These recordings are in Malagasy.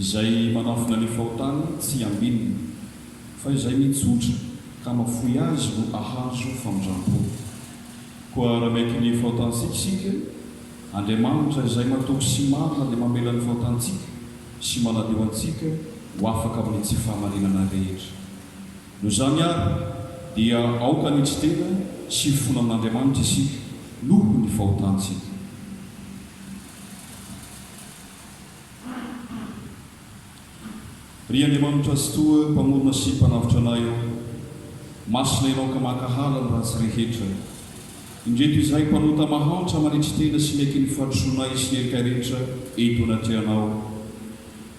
izay manafina ny fahotany tsy ambinina fa izay mitsotra ka mafoy azy no ahazo famindram-po koa raha maiky ny fahotantsika Andriamanitra izay matoky sy marina dia mamela ny fahotantsika sy manadio antsika ho afaka amin'ny tsy fahamarinana rehetra. No izany ary dia aoka ny tsy tena sy fona amin'Andriamanitra isika noho ny fahotantsika. Ry Andriamanitra sy toa mpamorona sy mpanavitra anay eo, masina ianao ka makahala ny ratsy rehetra. Indreto izay mpanota mahantra manitry tena sy maiky ny fahadrosoanay sy ny erika rehetra eto anatrehanao.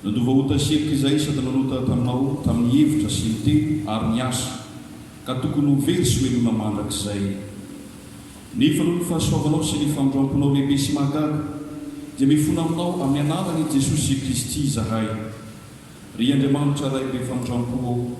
Nadova hotasirika izay sady nanota taminao tamin'ny hevitra sy ny teny ary ny asa ka tokony ho very sy hoelona mandrakizay. Nefa noho ny fahasoavanao sy ny famindramponao lehibe sy mahagaga dia mifona aminao amin'ny anarany Jesosy Kristy izahay. Ry Andriamanitra ray be famindrampo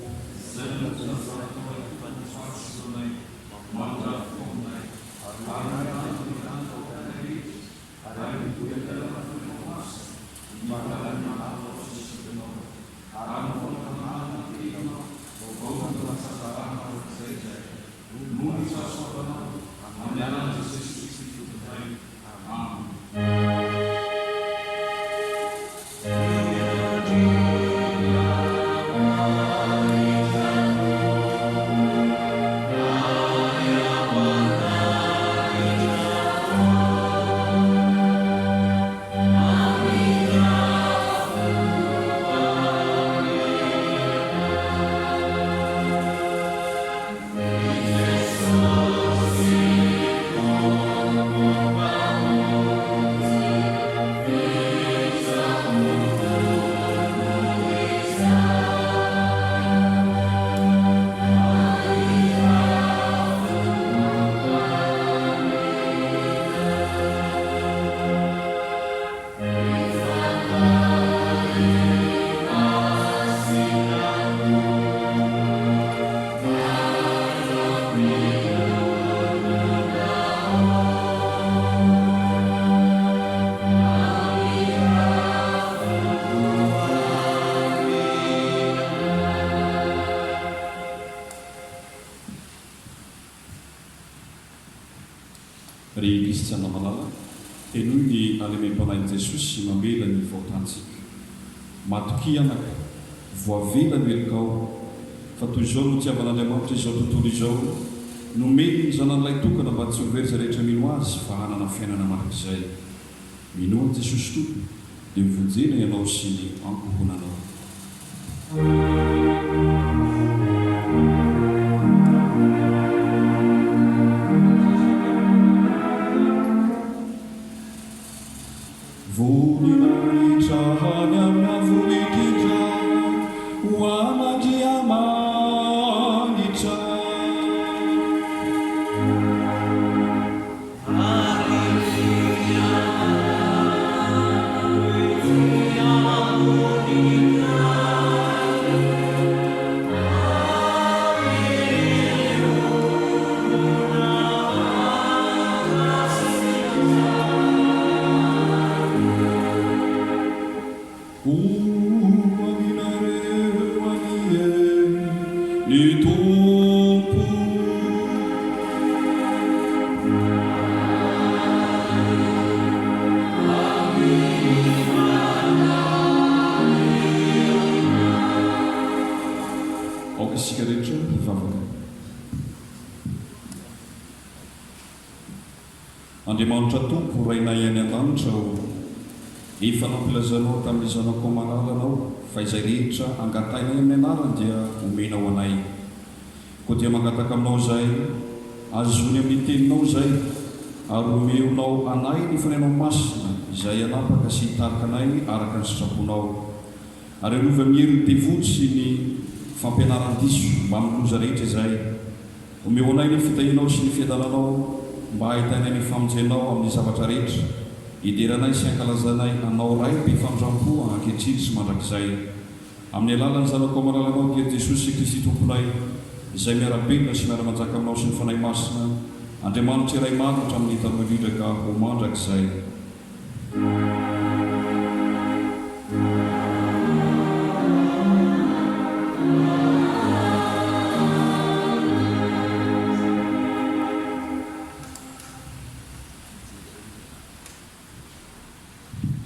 ry kristiana malala tenoy ny alemem-panahin Jesosy mamela ny fahotantsika. Matoky anaka voavela no elikao fa toy izao no tiavan'Andriamanitra izao tontolo izao nomeny ny zanan'ilay tokana mba tsy ho very izay rehetra mino azy fa hanana fiainana marik'izay. Minoany Jesosy tompony dia mivonjena ianao sy ny ankohonanao. Andriamanitra tompo rainay any an-danitra efa nampilazanao tamin'ny zanako manalanao fa izay rehetra angatainay amin'ny anarany dia omenao anay. Koa dia mangataka aminao izay azony amin'ny teninao izay ary omeonao anay ny fanainao masina izay anapaka sy hitarika anay araka ny sitraponao. Ary anova miery ny devoto sy ny fampianaran-diso mba amin'ny loza rehetra izay. Omeo anay ny fitahinao sy ny fiadananao mba ahitainay ny famonjenao amin'ny zavatra rehetra, hideranay sy ankalazanay anao ray be famindrampo ankehitriny sy mandrakizay. Amin'ny alalan'ny zanako malalanao dia Jesosy Kristy tomponay izay miarabelona sy miara-manjaka aminao sy ny fanahy masina, Andriamanitra iray manitra amin'ny tanohidraka ho mandrakizay.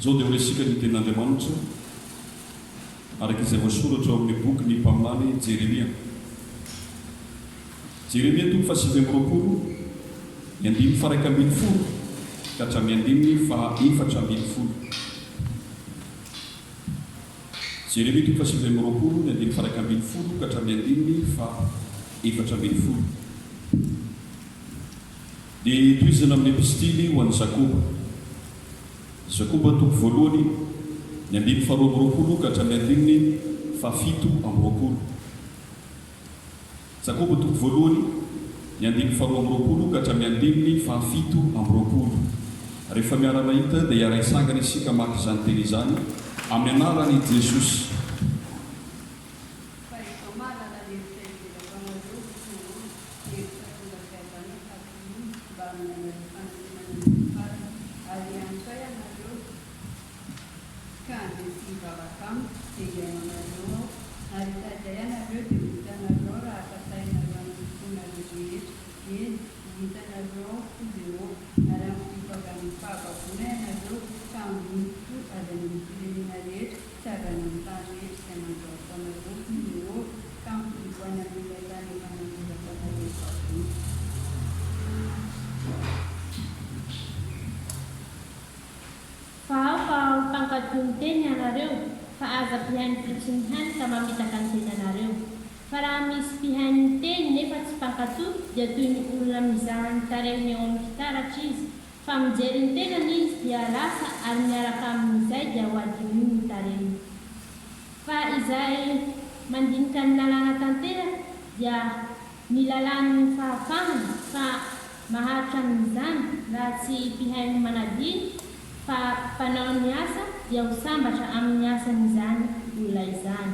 zao dia horesika ny ten'Andriamanitra araka izay voasoratra ao amin'ny boky ny mpaminany Jeremia. Jeremia toko fahasivy amby roapolo ny andimy faraika ambin'ny folo ka hatramin'ny andimy fa efatra ambin'ny folo. Jeremia toko fahasivy amby roapolo ny andimy faraika ambin'ny folo ka hatramin'ny andimy fa efatra ambin'ny folo. Dia toizana amin'ny epistily ho an'i Jakoba. Jakoba toko voalohany ny andimy faharoa amby roapolo ka hatramin'ny andimy fa fito amby roapolo. Jakoba toko voalohany ny andimy faharoa amby roapolo ka hatramin'ny andimy fa fito amby roapolo. Rehefa miara-mahita dia hiara-isangana isika maka izany teny izany amin'ny anarany Jesosy. Teny anareo fa aza pihainy fotsiny hany ka mamitaka ny tenanareo. Fa raha misy pihainy teny nefa tsy mpankatoy dia toy ny olona mizaha ny tarehiny eo amin'ny fitaratra izy, fa mijery ny tenany izy dia lasa ary miaraka amin'izay dia ho adininy ny tarehiny. Fa izay mandinika ny lalàna tanteraka dia ny lalàn'ny fahafahana, fa maharitra amin'izany raha tsy pihainy manadiny fa mpanao ny asa dia ho sambatra amin'ny asan'izany olona izany.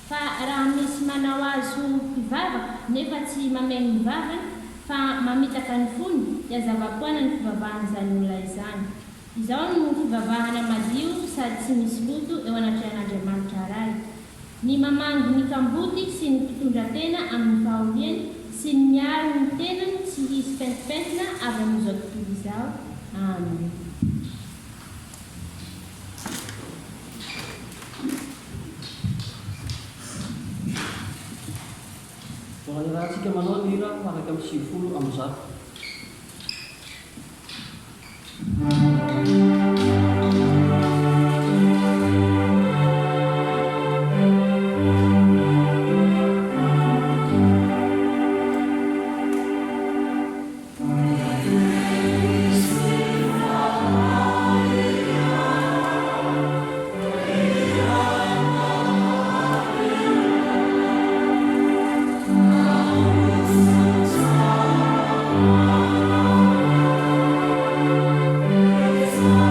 Fa raha misy manao azy ho mpivavaka nefa tsy mameno ny vavany fa mamitaka ny fony dia zava-poana ny fivavahan'izany olona izany. Izao no fivavahana madio sady tsy misy loto eo anatrehan'Andriamanitra iray. Ny mamangy ny kambody sy ny mpitondra-tena amin'ny fahoriany sy ny miaro ny tenany tsy hisy pentipentina avy amin'izao tontolo izao. Amen. Raha antsika manao ny hira araka amin'ny sivifolo amin'ny zato. Oh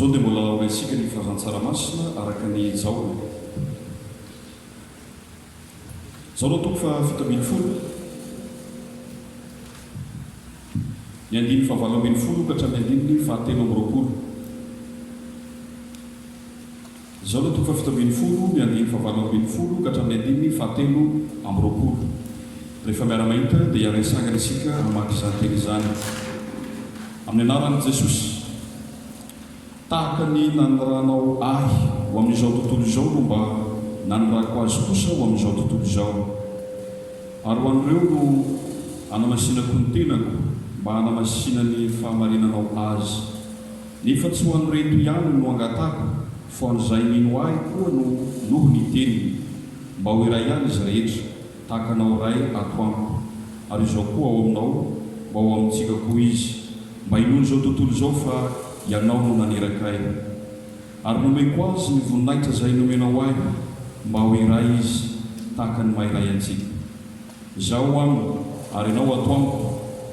zao dia mbola oesika ny fahazan-tsaramasina araka ny jaona zao no toko fa 70 ny andiny fa 80 ka hatramy andininy fa 3 zao no toko fa 70 ny andiny fa 80 ka hatramy andininy fa 3 rehefa miara-mahita dia iaresagana isika amaky izany teny izany amin'ny anaran'i Jesosy. Tahaka ny nanoranao ahy ho amin'izao tontolo izao no mba nanorako azy kosa ho amin'izao tontolo izao, ary ho an'ireo no hanamasinako ny tenako mba hanamasina ny fahamarinanao azy, nefa tsy ho an'ireto ihany no angatako, fa an'izay mino ahy koa no noho ny teniny, mba ho iray ihany izy rehetra tahaka anao ray ato amiko, ary izao koa ao aminao mba ho amintsika koa izy, mba hinono izao tontolo izao fa ianao no nanerakay, ary nomeko azy ny voninahitra izay nomenao ahy mba ho iray izy tahaka ny mahiray antsika. Izaho amiko ary ianao ato amiko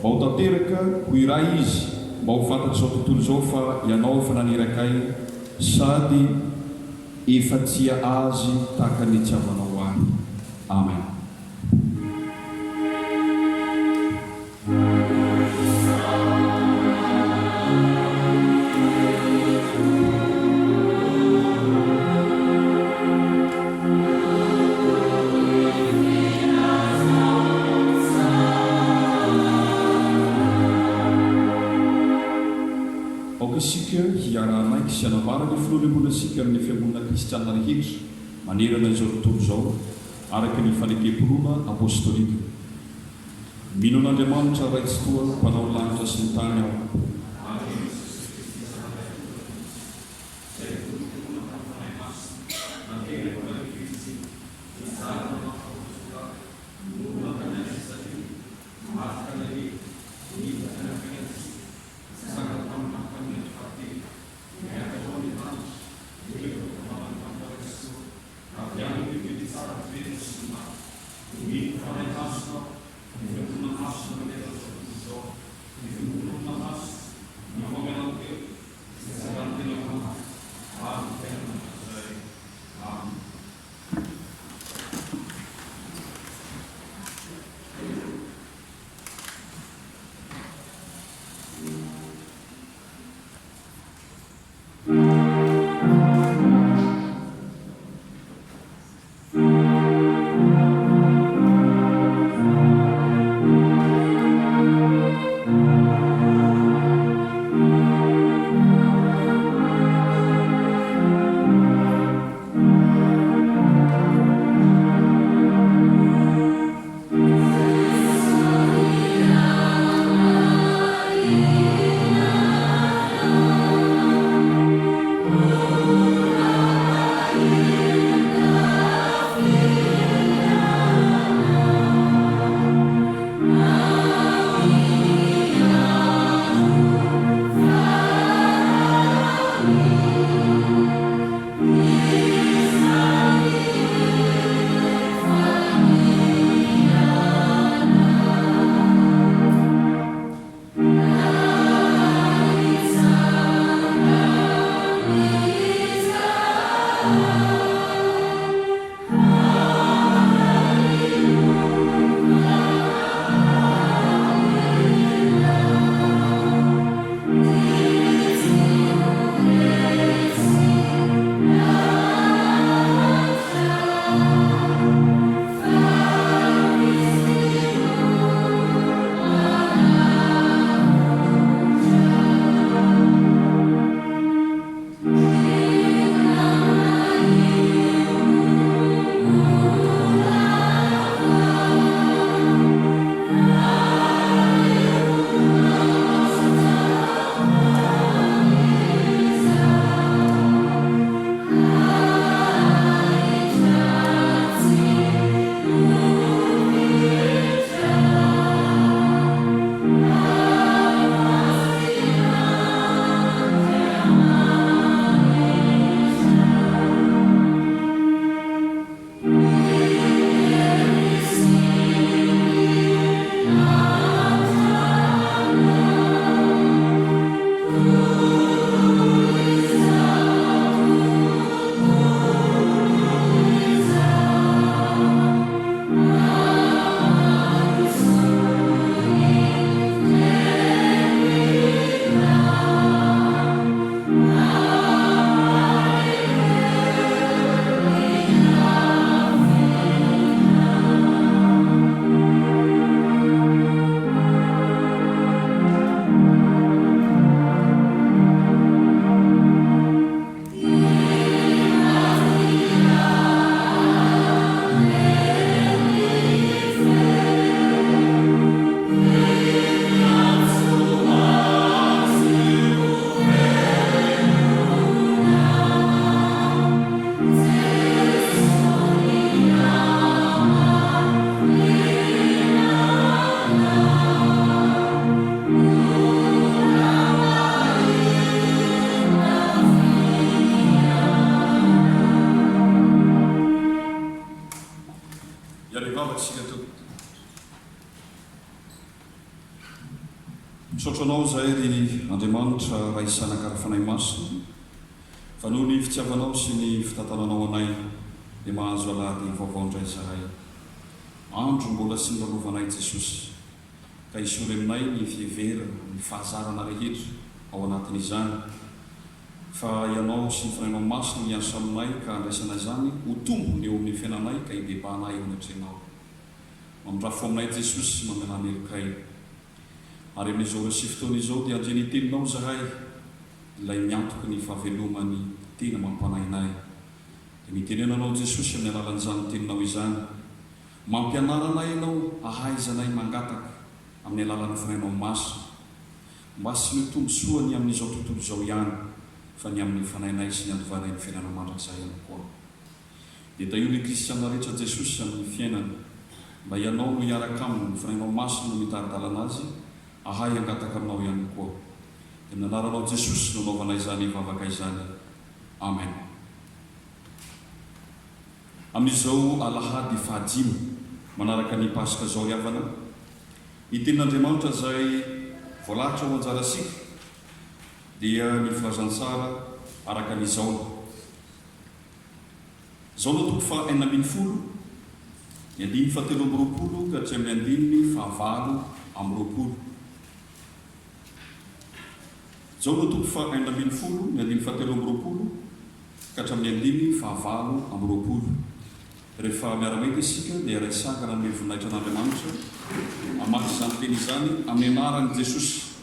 mba ho tanteraka ho iray izy, mba ho fantatra izao tontolo izao fa ianao efa nanerakay sady efa tsia azy tahaka ny itiavanao ahy. Amen. Isika hiara-naiky sy hanambara ny filolemona isika amin'ny fiangonana kristiana rehetra manerana izao tontolo izao araka ny fanekem-pinoana apôstôlika. Mino an'Andriamanitra raitsy toa mpanao lanitra sy ny tany ao. misaotranao zay ry Andriamanitra raha isanakarafanay masina fa noho ny fitiavanao sy ny fitantananao anay dia mahazo alady vaovao indray zahay. Andro mbola sy nilalovanay Jesosy ka isory aminay ny fievera ny fahazarana rehetra ao anatin'izany fa ianao sy ny fanainao masina miasa aminay ka andraisanay zany ho tombony eo amin'ny fiainanay ka hibebanay eo anatrenao. Mamindrafo aminay Jesosy sy mamelana elokay. Ary amin'izao resy fotoana izao dia andreny teninao zahay ilay miantoky ny fahavelomany tena mampanainay. Dia mitenenanao Jesosy amin'ny alalan'izany teninao izany. Mampianaranay ianao ahaizanay mangataka amin'ny alalana fanainao masina. Mba sy ny tombosoany amin'izao tontolo izao ihany fa ny amin'ny fanainay sy ny andovanay ny fiainana mandrakizay ihany koa. Dia tahiony kristiana rehetra Jesosy amin'ny fiainana mba ianao no hiaraka aminy ny fanainao masina no mitaridalana azy ahay angataka aminao ihany koa. Dia amin'ny anaranao Jesosy no anaovanay izany hivavaka izany. Amen. Amin'izao alahady fahadimy manaraka ny Pasika zao riavana, ny tenin'Andriamanitra zay voalahatra ho anjarasika dia ny filazantsara araka n'izao. Zao no toko fa 4, ny 5:20 ka hatramin'ny 5:20. Zao no toko fa 4, ny 5:20 ka hatramin'ny 5:20. Rehefa miara-mety isika dia raisakana amin'ny voninahitra an'Andriamanitra amaky izany teny izany amin'ny anaran'i Jesosy.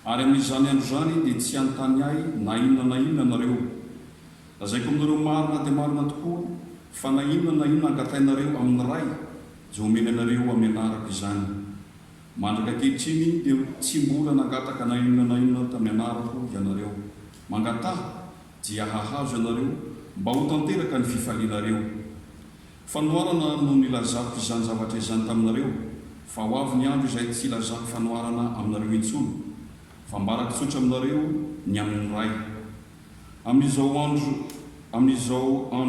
Ary amin'izany andro zany dia tsy anontany ahy na inona nareo. Lazaiko aminareo marina dia marina tokoa fa na inona angatainareo amin'ny ray zay omena anareo amin'ny anarako izany. Mandraka ankehitriny dia tsy mbola nangataka na inona tamin'ny anarako ianareo. Mangataha dia hahazo ianareo mba ho tanteraka ny fifalianareo. Fanoarana no nilazako izany zavatra izany taminareo, fa ho avy ny andro izay tsy ilazako fanoarana aminareo intsony, fa mbaraka tsotra aminareo ny amin'ny ray. Amin'izao andro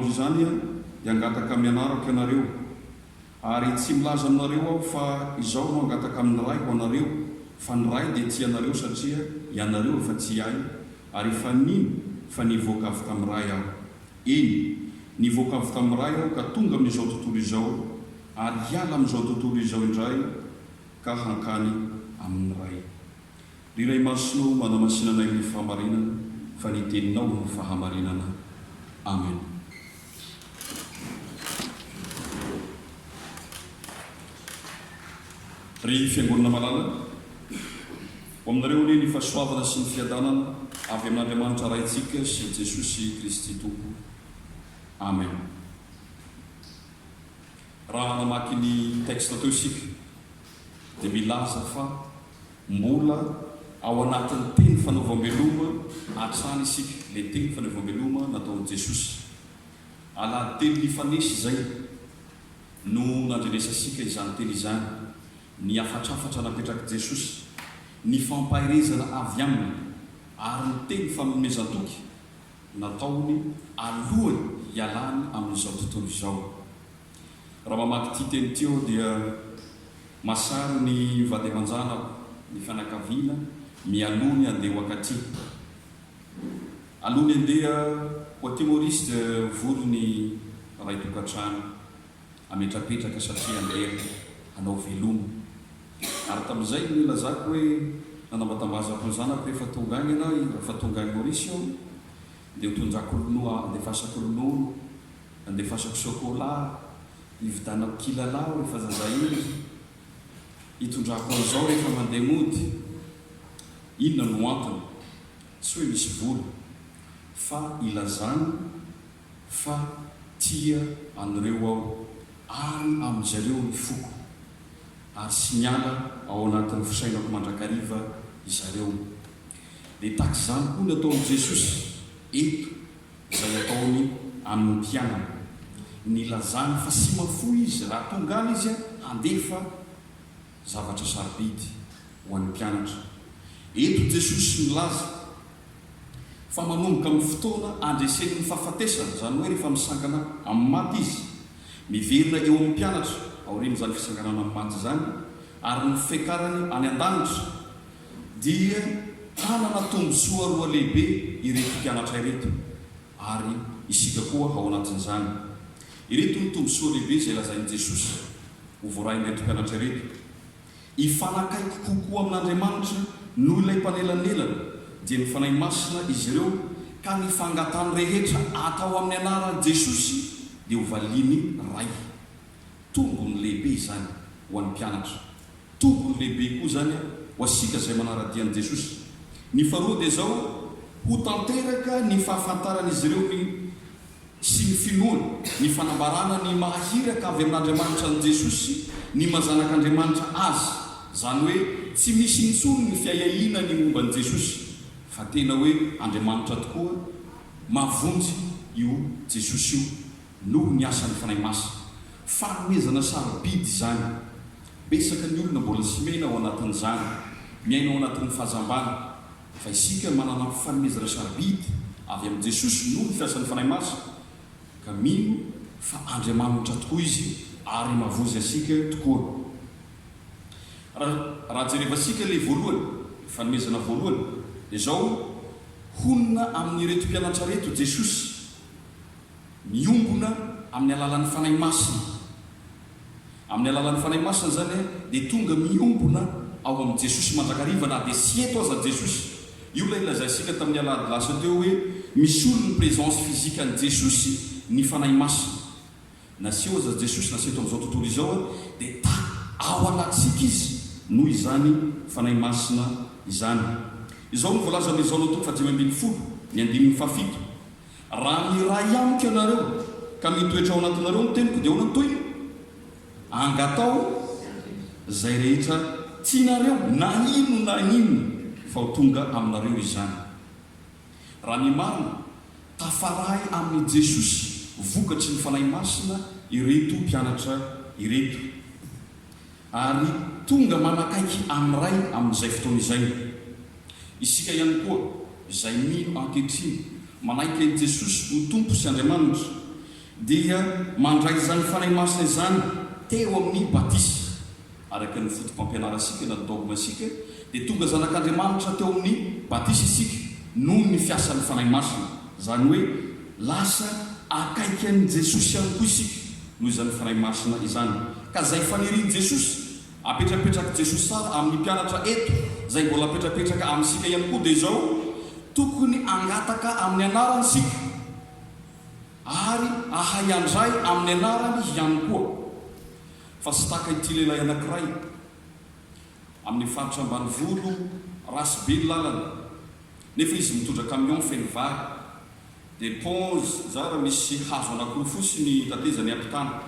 izany dia angataka amin'ny anarako ianareo, ary tsy milaza aminareo aho fa izao no angataka amin'ny ray ho anareo, fa ny ray dia tsy ianareo satria ianareo efa tsy ahy, ary fa nino fa nivoaka avy tamin'ny ray aho. Eny, nivoaka avy tamin'ny ray aho ka tonga amin'izao tontolo izao, ary hiala amin'izao tontolo izao indray ka hankany amin'ny ray. Riray masino manamasinanay ny fahamarinana, fa ny teninao no fahamarinana. Amen. Ry fiangonana malala, ho aminareo ny fahasoavana sy ny fiadanana avy amin'Andriamanitra raintsika sy Jesosy Kristy Tompo. Amen. Raha namaky ny texte teo isika dia milaza fa mbola ao anatin'ny teny fanaovam-beloma hatrany isika le teny fanaovam-beloma nataon'i Jesosy. Alady teny lifanesy izay no nandrenesa asika izany teny izany, ny afatrafatra napetraky Jesosy, ny fampahirezana avy aminy, ary ny teny fanomezan-toky nataony alohany hialany amin'izao tontolo izao. Raha mamaky ity teny teo dia masary ny vady aman-janako, ny fianakaviana mialony andeha ho akaty. Alony andeha ho Timorisy dia volony ray tokantrano ametrapetraka satria andeha hanao veloma. Ary tamin'izay ny lazako hoe nanambatambazako ny zanako rehefa tonga any ianao, rehefa tonga any Mauricio dia hotondrako ronono, andefasako ronono, andefasako chocolat, hividanako kilalao rehefa zazahiny, hitondrako an'izao rehefa mandeha mody. Inona no antony? Tsy hoe misy vola, fa ilazany fa tia an'ireo aho, ary amin'izareo ny foko, ary sy miala ao anatin'ny fisainako mandrakariva izareo. Dia tahaka izany koa ny ataon'i Jesosy eto izay ataony amin'ny mpianana, nilazany fa sy mafoy izy raha tonga any izy handefa zavatra sarobidy ho an'ny mpianatra. Eto Jesosy nilaza fa manomboka amin'ny fotoana andreseny ny fahafatesana, izany hoe rehefa misangana amin'ny maty izy, miverina eo amin'ny mpianatra aorian'izany fisanganana amin'ny maty izany, ary ny fiakarany any an-danitra dia tanana tombosoa roa lehibe ireto mpianatra ireto ary isika koa ao anatin'izany. Ireto ny tombosoa lehibe izay lazain'i Jesosy ho voarain'ireto mpianatra ireto: hifanakaiky kokoa amin'Andriamanitra noho ilay mpanelanelana, dia ny fanahy masina izy ireo, ka ny fangatany rehetra atao amin'ny anaran'i Jesosy dia ho valiany ray. Tombony lehibe izany ho an'ny mpianatra, tombony lehibe koa zany ho asika izay manaradian'i Jesosy. Ny faharoa dia zao: ho tanteraka ny fahafantaran'izy ireo sy ny finoana, ny fanambarana ny mahiraka avy amin'Andriamanitra ny Jesosy, ny mazanak'Andriamanitra azy. Zany hoe tsy misy intsony ny fiahiahina ny momban'i Jesosy, fa tena hoe Andriamanitra tokoa mavonjy io Jesosy io noho ny asan'ny fanahy masina. Fanomezana sarobidy zany. Besaka ny olona mbola sy mena ao anatin'izany, miaina ao anatin'ny fahazambana, fa isika manana fanomezana sarobidy avy amin'i Jesosy noho ny fiasan'ny fanahy masina, ka mino fa Andriamanitra tokoa izy ary mavozy asika tokoa. Raha jereva asika ilay voalohany, fanomezana voalohany, dia zao: honina amin'ireto mpianatra reto Jesosy miombona amin'ny alalan'ny fanahy masina. Amin'ny alalan'ny fanahy masina zany dia tonga miombona ao amin'i Jesosy mandrakariva, na dia sy eto aza Jesosy. Io ilay lazaisika tamin'ny alady lasa teo hoe misy olo ny présence physique an'i Jesosy ny fanahy masina. Na sy eo aza Jesosy, na sy eto amin'izao tontolo izao, dia ao anatsika izy noho izany fanahy masina izany. Izao no voalaza amin'izao no toko 5:17. Raha miray amiko ianareo ka mitoetra ao anatinareo ny teniko dia onantoina, angatao zay rehetra tianareo, na inona fa ho tonga aminareo izany. Raha ny marina tafaray amin'ny Jesosy vokatry ny fanahy masina ireto mpianatra ireto, ary tonga manakaiky amin'ray amin'izay fotoana izay. Isika ihany koa izay mino ankehitriny manaiky an'i Jesosy ho tompo sy Andriamanitra, dia mandray izany fanahy masina izany teo amin'ny batisy, araka ny fotom-pampianarasika na dogmasika, dia tonga zanak'Andriamanitra teo amin'ny batisy isika noho ny fiasan'ny fanahy masina. Zany hoe lasa akaiky an'i Jesosy ihany koa isika noho izany fanahy masina izany. Ka zay fanirian'i Jesosy, apetrapetraka Jesosy sara amin'ny mpianatra eto, zay mbola apetrapetraka amin'isika ihany koa, dia zao: tokony angataka amin'ny anarany isika ary ahay andray amin'ny anarany ihany koa. Fa sy taka ity lehilahy anankiray amin'ny faritra ambanivolo, rasy be ny lalana, nefa izy mitondra camion feno vary, dia ponzy zara misy hazo anankiroa fotsiny tatezany ampitana.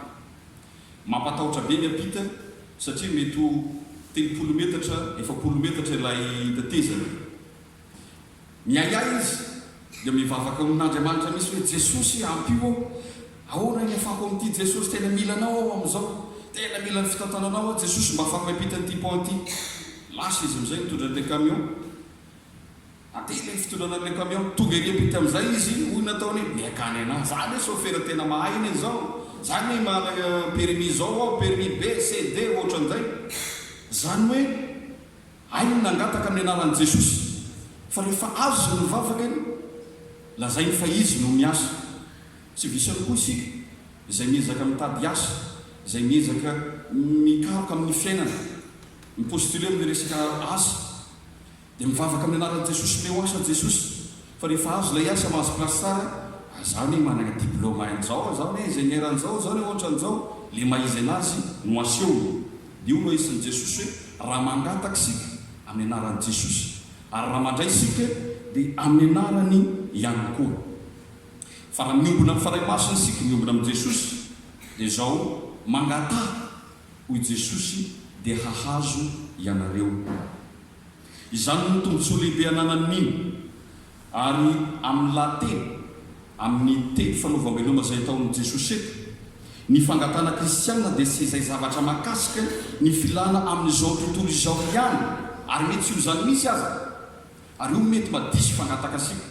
Mampatahotra be ny ampita satria mety 30 metatra 40 metatra ilay tatezany. Miayay izy dia mivavaka amin'Andriamanitra misy hoe: Jesosy ampio, ahoana ny afako amin'ity Jesosy, tena mila anao ao amin'izao, tena mila ny fitantananao Jesosy, mba afaka miampita n'ity pont ity. Lasa izy amin'izay mitondra an'ilay camion, atela fitondran'ilay camion, tonga ery ampita amin'izay izy, hoy nataony miakany anazy. Zany hoe sofera tena mahay iny izao, zany hoe mana permis zao ao, permis B, C, D, ohatran'izay. Zany hoe hainy nangataka amin'ny anaran'i Jesosy. Fa rehefa azo ny mivavaka iny, lazainy fa izy no miasa. Tsy visany koa isika izay miezaka mitady asa, izay miezaka mikaroka amin'ny fiainana, mipostule amin'ny resaka asa, dia mivavaka amin'ny anaran'i Jesosy, me ho asa Jesosy. Fa rehefa azo ilay asa mahazo plasy tsara, zaho ny manana diplôma an'izao, zaho ny ingénieur an'izao, zaho ny ohatran'izao, le maizy anazy no aseho. Dia io no isan'i Jesosy hoe raha mangataka isika amin'ny anaran'i Jesosy, ary raha mandray isika dia amin'ny anarany ihany koa. Fa raha miombona amin'ny fanahy masina isika, miombona amin'i Jesosy, dia zao: mangataha hoy Jesosy dia hahazo ianareo. Izany no tombontsoa lehibe ananan'iny. Ary amin'ny lahateny, amin'ny teny fanaovam-beloma izay ataon'i Jesosy eto, ny fangatana kristianina dia sy izay zavatra mahakasika ny filana amin'izao tontolo izao ihany, ary mety tsy ho zany misy aza, ary io mety madisy fangataka asika.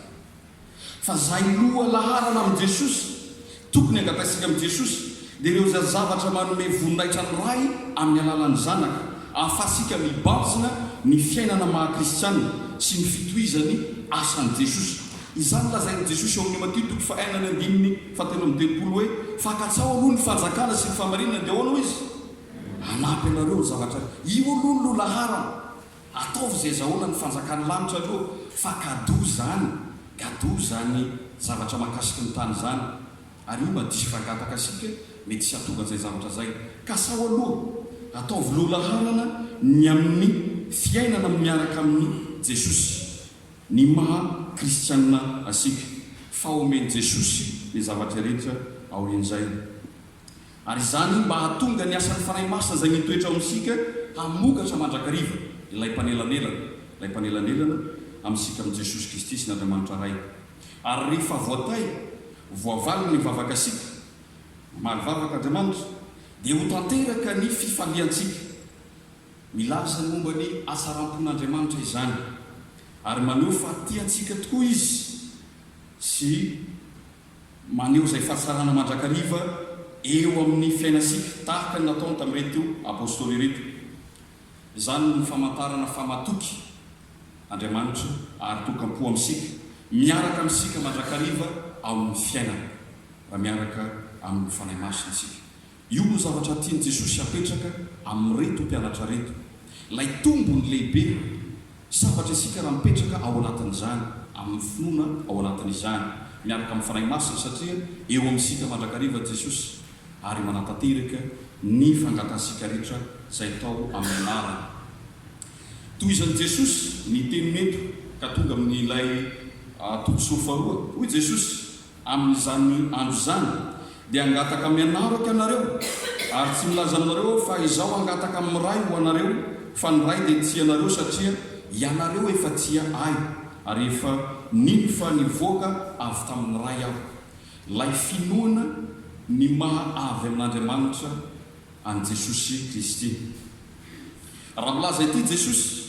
Fa zay loha laharana amin'i Jesosy tokony angatasika amin'i Jesosy dia ireo zavatra manome voninahitra ny ray amin'ny alalan'ny zanaka, ahafasika mibanjina ny fiainana mahakristianina sy ny fitoizany asan'i jesosy. izany lazain'i jesosy eo amin'ny Mateo 5:7 hoe fakatsao aloha ny fanjakana sy ny famarinana dia ahoana izy anampy anareo ny zavatra io aloha no laharana ataovy izay zahoana ny fanjakany lanitra aloha fa gadoa zany zavatra mahakasiky ny tany zany ary io madisy fagataka asika mety sy hatonga izay zavatra zay ka sao aloha ataovy lolaharana ny amin'ny fiainana miaraka amin'ny jesosy ny maha kristianina asika fa omeny jesosy ny zavatra rehetra aorian'izay ary zany mba hatonga ny asan'ny fanahy masina zay mitoetra amintsika hamokatra mandrakariva ilay mpanelanelan amintsika amin'i jesosy kristy sy ny Andriamanitra ray. Ary rehefa voatay voavaliny ny vavaka asika malivavaka Andriamanitra dia ho tanteraka ny fifaliantsika milaza ny momba ny asarampon'Andriamanitra izany ary maneho fa tiantsika tokoa izy sy maneho izay fahatsarana mandrakariva eo amin'ny fiainasika tahaka ny nataony tamin'irety apôstôly reto. Izany ny famantarana famatoky Andriamanitra ary tokampo amintsika miaraka amintsika mandrakariva ao amin'ny fiainana raha miaraka amin'ny fanahy masina isika. Io no zavatra tiany Jesosy apetraka amin'reto mpianatra reto. Ilay tombony lehibe sabatra isika raha mipetraka ao anatin'izany amin'ny finoana ao anatin'izany miaraka amin'ny fanahy masina satria eo amintsika mandrakariva Jesosy ary manatanteraka ny fangatasika rehetra izay tao amin'ny anarany. Toy izany Jesosy ny teny meto ka tonga amin'ilay tombosoa faharoa hoy Jesosy amin'izany andro izany dia angataka mianaraka ianareo ary tsy milaza aminareo fa izaho angataka amin'ny ray ho anareo fa ny ray dia tia anareo satria ianareo efa tia ahy ary efa nino fa nivoaka avy tamin'ny ray aho. Lay finoana ny maha avy amin'Andriamanitra an'i Jesosy Kristy. Raha milaza ity Jesosy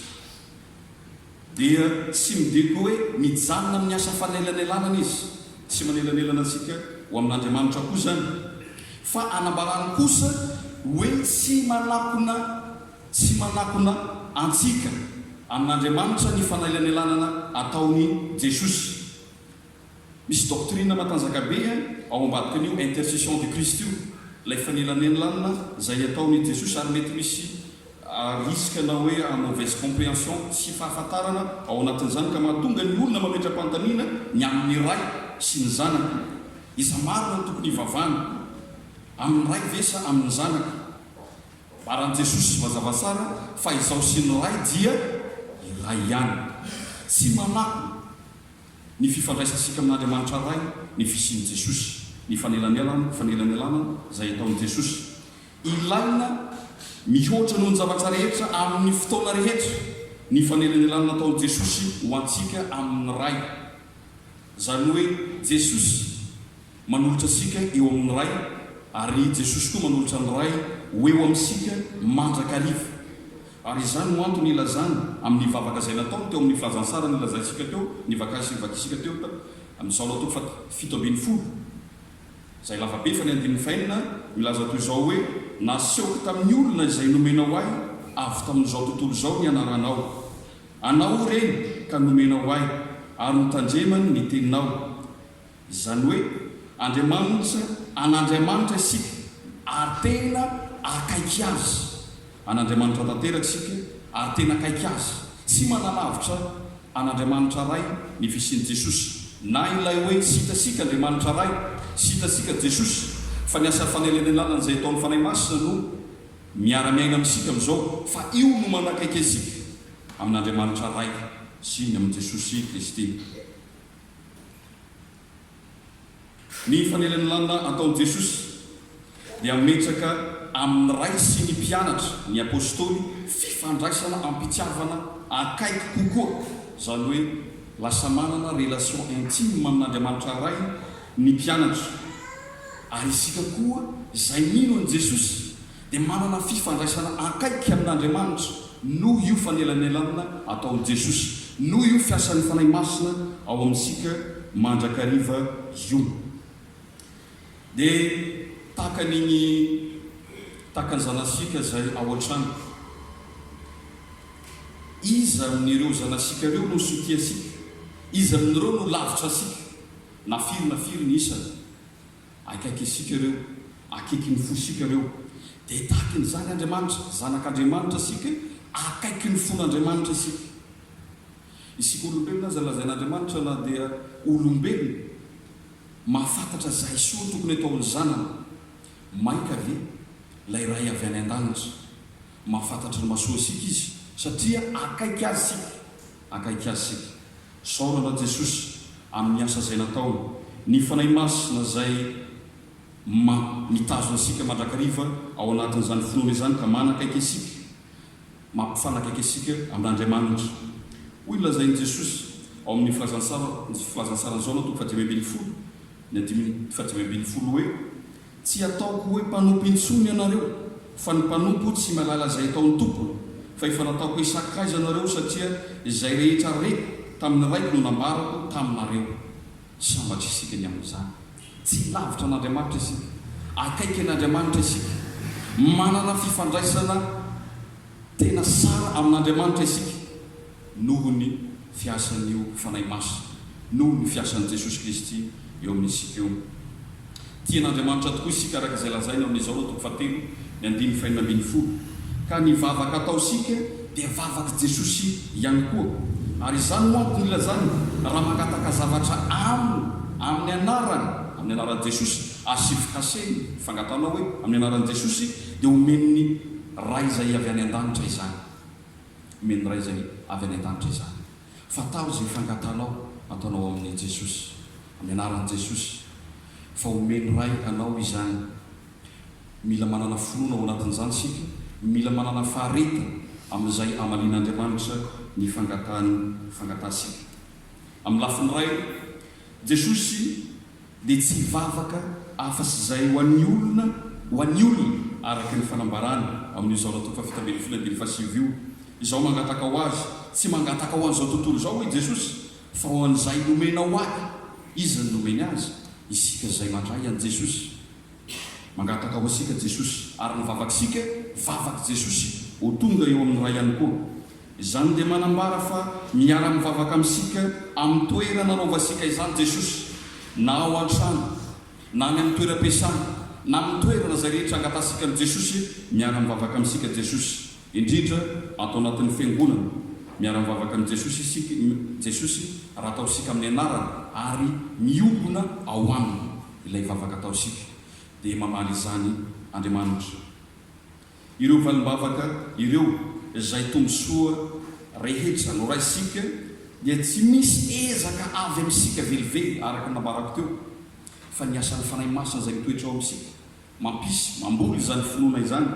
dia tsy mideko hoe mijanona amin'ny asa fanelanelanana izy tsy manelanelana antsika ho amin'Andriamanitra koa zany fa anambarany kosa hoe tsy manakona antsika amin'Andriamanitra ny fanelanelanana ataony Jesosy. Misy doctrine matanjaka be ao ambadika an'io intercession de Christ io ilay fanelanelanana izay ataony Jesosy ary mety misy risque na hoe mauvaise compréhension sy fahafantarana ao anatin'izany ka mahatonga ny olona mametra-pantaniana ny amin'ny ray sy ny zanaka. Iza marina ny tokony hivavana amin'ny ray vesa amin'ny zanaka baran'i Jesosy mazava tsara fa izao sy ny ray dia iray ihany tsy manako ny fifandraisansika amin'Andriamanitra ray ny fisian'i Jesosy ny fanelanelana izay ataon'i Jesosy ilaina mihoatra noho ny zavatra rehetra amin'ny fotoana rehetra ny fanelanelana nataon'i Jesosy ho antsika amin'ny ray. Zany hoe Jesosy manolotra asika eo amin'ny ray ary Jesosy koa manolotra ny ray ho eo amintsika mandrakariva. Ary izany no antony ilazany amin'ny vavaka izay nataony teo amin'ny filazantsara ny ilazaitsika teo ny vakisika teo amin'izao latoko 7:70 izay lavabe fa ny 5 milaza toy izao hoe nasehoka tamin'ny olona izay nomenao ahy avy tamin'izao tontolo izao ny anaranao anao reny ka nomenao ahy ary nitandremany ny teninao. Izany hoe an'Andriamanitra isika ary tena akaiky azy an'Andriamanitra tanteraka isika ary tena akaiky azy tsy manalavitra an'Andriamanitra ray ny fisian'i Jesosy na ilay hoe tsy hitasika Andriamanitra ray tsy hitasika Jesosy fa ny asa fanelanelana izay ataon'ny fanahy masina no miara-miaina amintsika amin'izao fa io no manakaiky asika amin'Andriamanitra ray sy ny amin'i Jesosy Kristy. Ny fanelanelana ataon'i Jesosy dia metraka amin'ny ray sy ny mpianatra ny apôstôly fifandraisana ampitiavana akaiky kokoa zany hoe lasa manana relation intime amin'Andriamanitra ray ny mpianatra ary isika koa izay mino an'i Jesosy dia manana fifandraisana akaiky amin'Andriamanitra noho io fanelanelana ataon'i Jesosy noho io fiasan'ny fanahy masina ao amintsika mandrakariva io. Dia tahaka ny zanasika izay ao an-trano iza amin'ireo zanasika reo no sotiasika, iza amin'ireo no lavitra asika, na firy ny isany, akaiky isika reo, akaiky ny fosika reo, dia tahaky ny zany Andriamanitra, zanak'Andriamanitra asika, akaiky ny fon'Andriamanitra isika. Isika olombelona aza lazain'Andriamanitra na dia olombelona mahafantatra zay soa tokony ataon'ny zanana, maika ve lay ray avy any an-danitra mahafantatra ny masoa asika izy, satria akaiky azy sika, akaiky azy sika. Saorana Jesosy amin'ny asa izay nataony, ny fanahy masina zay mitazona asika mandrakariva ao anatin'izany finoana izany ka manakaiky asika, mampifanakaiky asika amin'Andriamanitra. Hoy lazainy Jesosy ao amin'ny filazantsarany zao toko 5:20 hoe tsy ataoko hoe mpanompo intsony ianareo, fa ny mpanompo tsy malala zay ataon'ny tompony, fa efa nataoko isakaiza anareo satria izay rehetra reko tamin'ny raiko no nambarako taminareo. Sambatra isika ny amin'izany, tsy lavitra an'Andriamanitra isika, akaiky an'Andriamanitra isika, manana fifandraisana tena sara amin'Andriamanitra isika noho ny fiasan'io fanahy masina, noho ny fiasan'i Jesosy Kristy eo amin'isika eo. Tian'Andriamanitra tokoa isika araka izay lazaina amin'izao toko 7:9-10, ka ny vavaka ataosika dia vavaka Jesosy ihany koa, ary izany no antony ilazany raha makataka zavatra amin'ny anaran'i Jesosy asifikaseny fangatanao hoe amin'ny anaran'i Jesosy dia omen'ny ray izay avy any an-danitra izany, omen'ny ray izay avy any an-danitra izany. Fatao izay fangatanao ataonao amin'ny Jesosy, amin'ny anaran'i Jesosy, fa omen'ny ray anao izany. Mila manana finoana ao anatin'izany sika, mila manana fahareta amin'izay amalian'Andriamanitra ny fangatasika. Amin'ny lafiny ray, Jesosy dia tsy vavaka afa-sy izay ho an'ny olona araka ny fanambarana amin'ny izao toko 7:7 io. Izao mangataka ho azy, tsy mangataka ho an'izao tontolo izao hoe Jesosy, fa ho an'izay nomena ho azy. Izy ny nomeny azy, isika izay mandray an'i Jesosy. Mangataka ho asika Jesosy, ary ny vavakisika, vavaky Jesosy ho tonga eo amin'ny ray ihany koa. Izany dia manambara fa miara-mivavaka amintsika amin'ny toerana nanaovasika izany Jesosy, na ao an-trano, na any amin'ny toeram-piasana, na amin'ny toerana izay rehetra angatasika amin'ny Jesosy, miara-mivavaka amintsika Jesosy. Indrindra atao anatin'ny fiangonana, miara-mivavaka amin'ny Jesosy raha ataosika amin'ny anarana ary miobona ao aminy ilay vavaka ataosika, dia mamaly izany Andriamanitra. Ireo valim-bavaka, ireo izay tombosoa rehetra no raisika, dia tsy misy ezaka avy amintsika velively araka ny nambarako teo, fa ny asan'ny fanahy masina izay mitoetra ao amintsika, mampisy, mamboly izany finoana izany,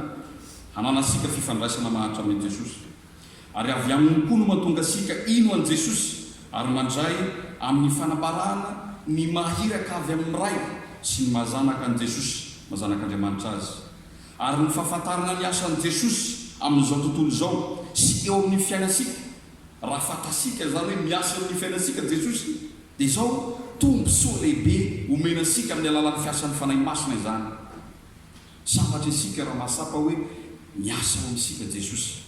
hananasika fifandraisana mahantra amin'ny Jesosy. Ary avy aminy koa no mahatonga asika ino an'i Jesosy, ary mandray amin'ny fanambarana ny mahiraka avy amin'ny ray sy ny mazanaka an'i Jesosy, mazanak'Andriamanitra azy. Ary ny fahafantarana ny asan'i Jesosy amin'izao tontolo izao sy eo amin'ny fiainasika, raha fatasika zany hoe miasa amin'ny fiainasika Jesosy, dia izao tombosoa lehibe omenasika amin'ny alalan'ny fiasan'ny fanahy masina izany. Sambatra isika raha mahasapa hoe miasa ao amintsika Jesosy,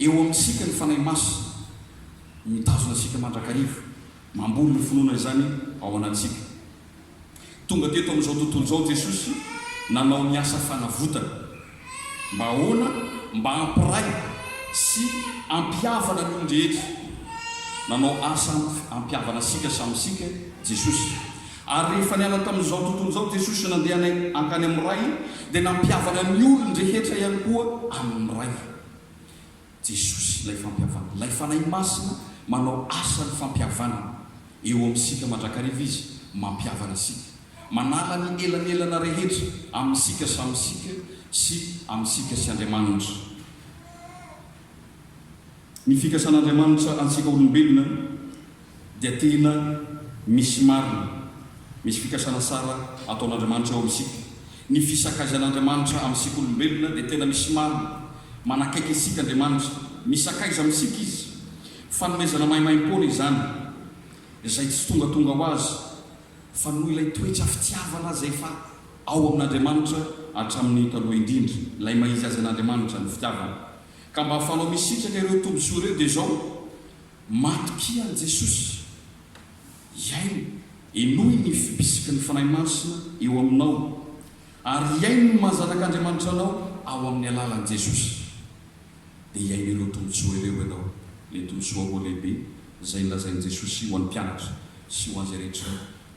eo amintsika ny fanahy masina, mitazona asika mandrakariva, mamboly ny finoana izany ao anatsika. Tonga teto amin'izao tontolo izao Jesosy nanao ny asa fanavotana, mba ahoana, mba hampiray sy ampiavana ny olon-drehetra. Nanao asa ampiavana asika samysika Jesosy. Ary rehefa niala tamin'izao tontolo izao Jesosy nandeha ankany amin'ny ray, dia nampiavana ny olon-drehetra ihany koa amin'ny ray. Jesosy ilay fampiavana, ilay fanahy masina manao asany fampiavana eo amintsika mandrakariva izy, mampiavana asika, manala ny elanelana rehetra amintsika samysika sy amintsika sy Andriamanitra. Ny fikasan'Andriamanitra antsika olombelona dia tena misy marina, misy fikasana sara ataon'Andriamanitra eo amintsika. Ny fisakaizan'Andriamanitra amintsika olombelona dia tena misy marina, manakaiky isika Andriamanitra, misakaiza amintsika izy, fanomezana mahimaimpona izany, izay tsy tongatonga ho azy, fa noho ilay toetra fitiavana zay fa ao amin'Andriamanitra hatramin'ny taloha indrindra, ilay maizy azy an'Andriamanitra ny fitiavana. ka mba afanao misitraka ireo tombosoa ireo dia zao matokia an' jesosy iaino enohy ny fipisiky ny fanahy masina eo aminao ary iaino ny mahazanak'Andriamanitra anao ao amin'ny alalan'i Jesosy dia iaino ireo tombosoa ireo ianao le tombosoa ho lehibe izay nolazain'i Jesosy ho an'ny mpianatra sy ho azy rehetra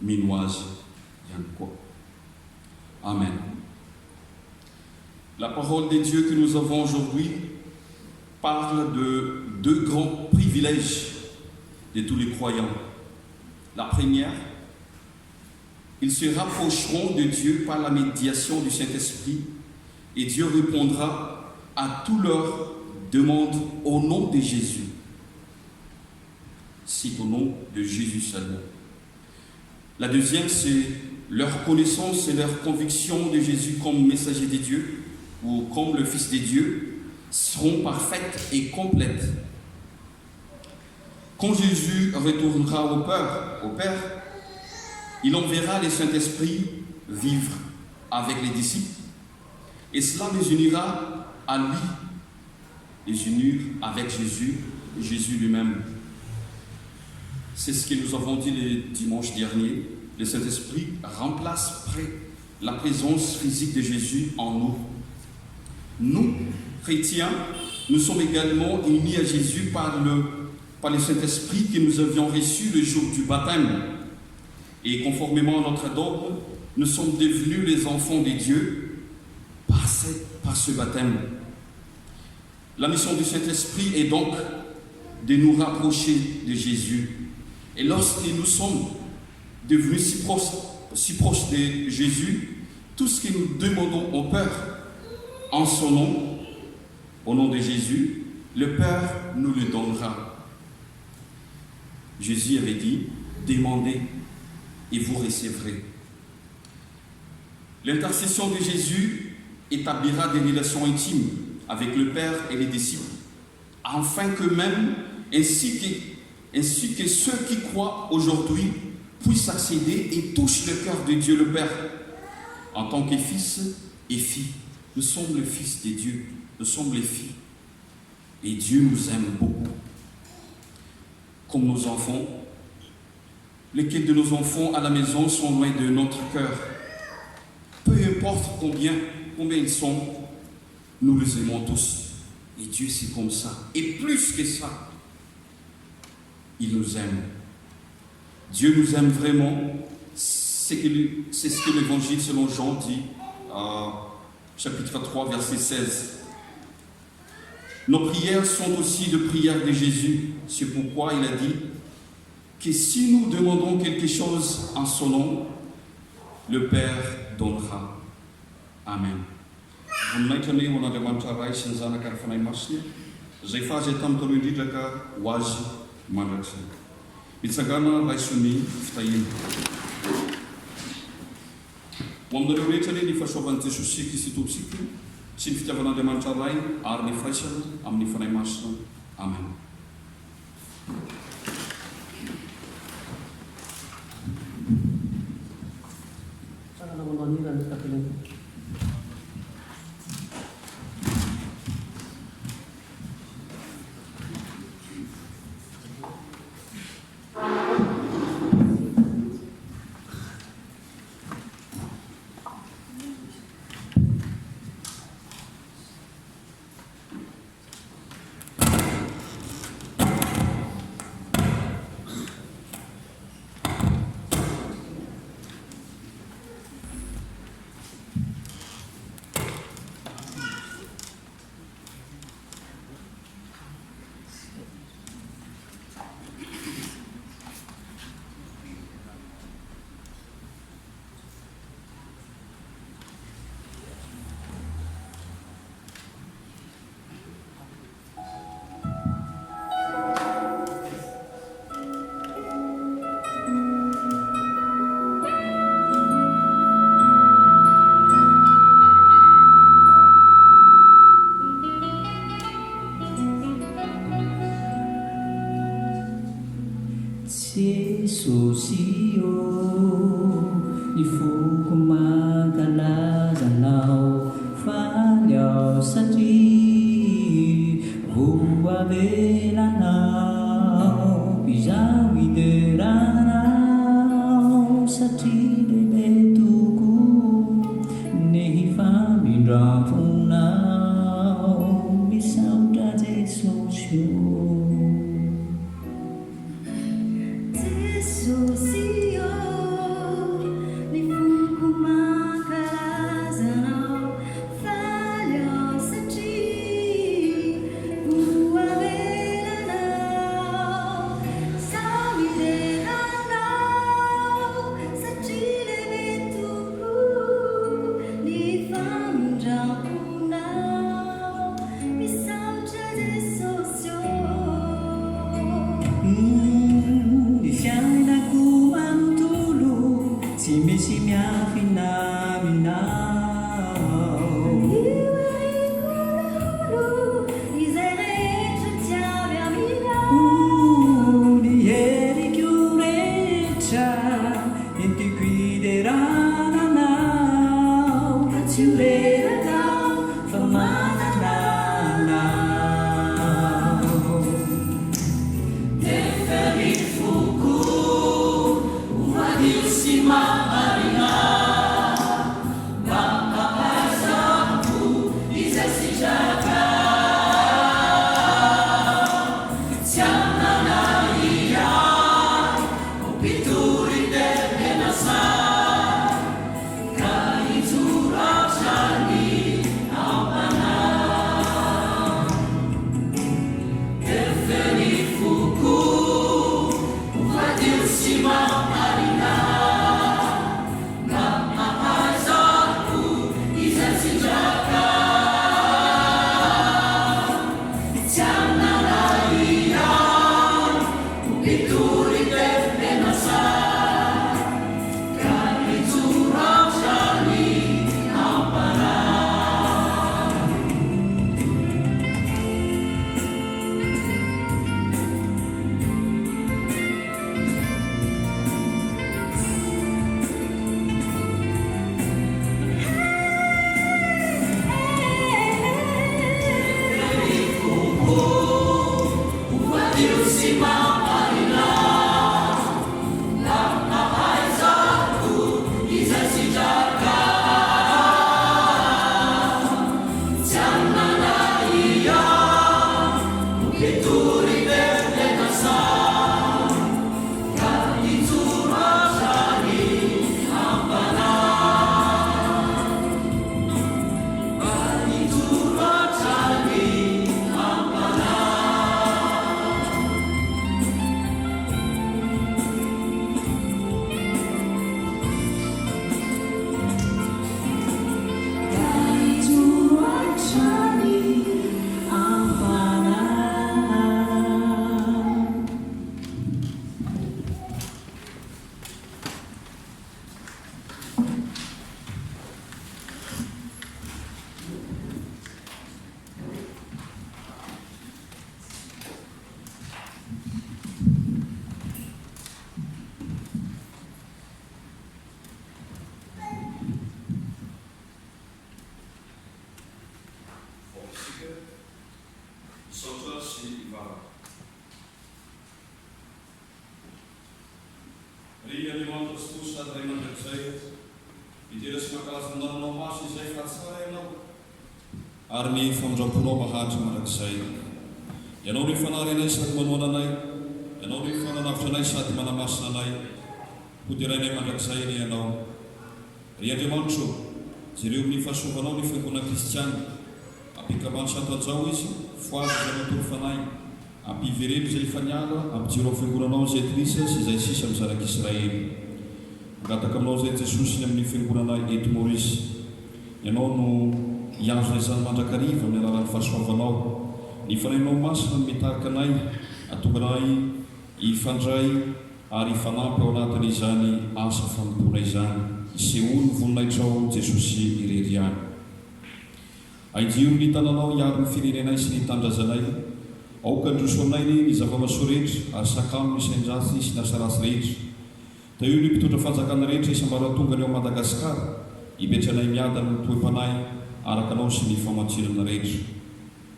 mino azy ihany koa. Amen. La parole de Dieu que nous avons aujourd'hui parle de deux grands privilèges de tous les croyants. La première, ils se rapprocheront de Dieu par la médiation du Saint-Esprit et Dieu répondra à toutes leurs demandes au nom de Jésus. C'est au nom de Jésus seulement. La deuxième, c'est leur connaissance et leur conviction de Jésus comme messager de Dieu ou comme le Fils de Dieu seront parfaites et complètes. Quand Jésus retournera au Père, il enverra le Saint-Esprit vivre avec les disciples et cela les unira à lui, les unir avec Jésus, Jésus lui-même. C'est ce que nous avons dit le dimanche dernier. Le Saint-Esprit remplace la présence physique de Jésus en nous. Nous, chrétiens, nous sommes également unis à Jésus par le Saint-Esprit que nous avions reçu le jour du baptême. Et conformément à notre dogme, nous sommes devenus les enfants de Dieu par ce baptême. La mission du Saint-Esprit est donc de nous rapprocher de Jésus. Et lorsque nous sommes devenus si proches de Jésus, tout ce que nous demandons au Père en son nom, au nom de Jésus, le Père nous le donnera. Jésus avait dit, demandez et vous recevrez. L'intercession de Jésus établira des relations intimes avec le Père et les disciples, afin qu'eux-mêmes, ainsi que ceux qui croient aujourd'hui, puissent accéder et touchent le cœur de Dieu le Père. En tant que fils et filles, nous sommes le Fils de Dieu, nous sommes les filles. Et Dieu nous aime beaucoup. Comme nos enfants, lesquels de nos enfants à la maison sont loin de notre cœur. Peu importe combien ils sont, nous les aimons tous. Et Dieu c'est comme ça. Et plus que ça, il nous aime. Dieu nous aime vraiment. C'est ce que l'Évangile selon Jean dit, chapitre 3, verset 16. Nos prières sont aussi de prières de Jésus. C'est pourquoi il a dit que si nous demandons quelque chose en son nom, le Père donnera. Amen. Voninahitra ho an'Andriamanitra ray sy ny zanaka ary fanahy masina izay fahazy tamin'ny taloha indrindra ka ho azy mandrakizay. Mitsangana raisony fitahina. Ho aminareo rehetra ny fahasoavan'i Jesosy Kristy Tomposika sy ny fitiavan'Andriamanitra ray ary ny firaisana amin'ny fanahy masina. Amen. velanao izaho ideranao satria lehibe toko ny hifamindramponao misaotra Jesosy ary ny famindramponao mahatry manak'izay ianao no hifanary anay sady manoana anay ianao no hifananavitra anay sady manamasina anay ho dirainay mandrak'izay ny ianao ry Andriamanitro jereo amin'ny fahasovanao ny fiangonana kristiana ampikaman'ny santo anjao izy foazy izay matory fanay ampivereno izay faniala ampijiro fiangonanao izay trisa sy izay sisa amin'ny zanak'Israely angataka aminao izay Jesosy ny amin'ny fiangonana eto Maorisy ianao no hiazo izany mandrakariva amin'ny alalan'ny fahasoavanao ny fanainao masina ny mitarika anay atonganay hifandray ary hifanampy ao anatin'izany asa fanompoana izany isehoany voninaitrao Jesosy irery ihany aijioro ny tananao hiaro ny firenenay sy ny tandrazanay aoka ndroso aminay ny zava-masoa rehetra ary sakamo ny saindrasy sy ny asarasy rehetra tao io ny mpitondra fanjakana rehetra isambaratongany ao Madagasikara hipetranay miadana ny toe-panay araka anao sy ny famatsirana rehetra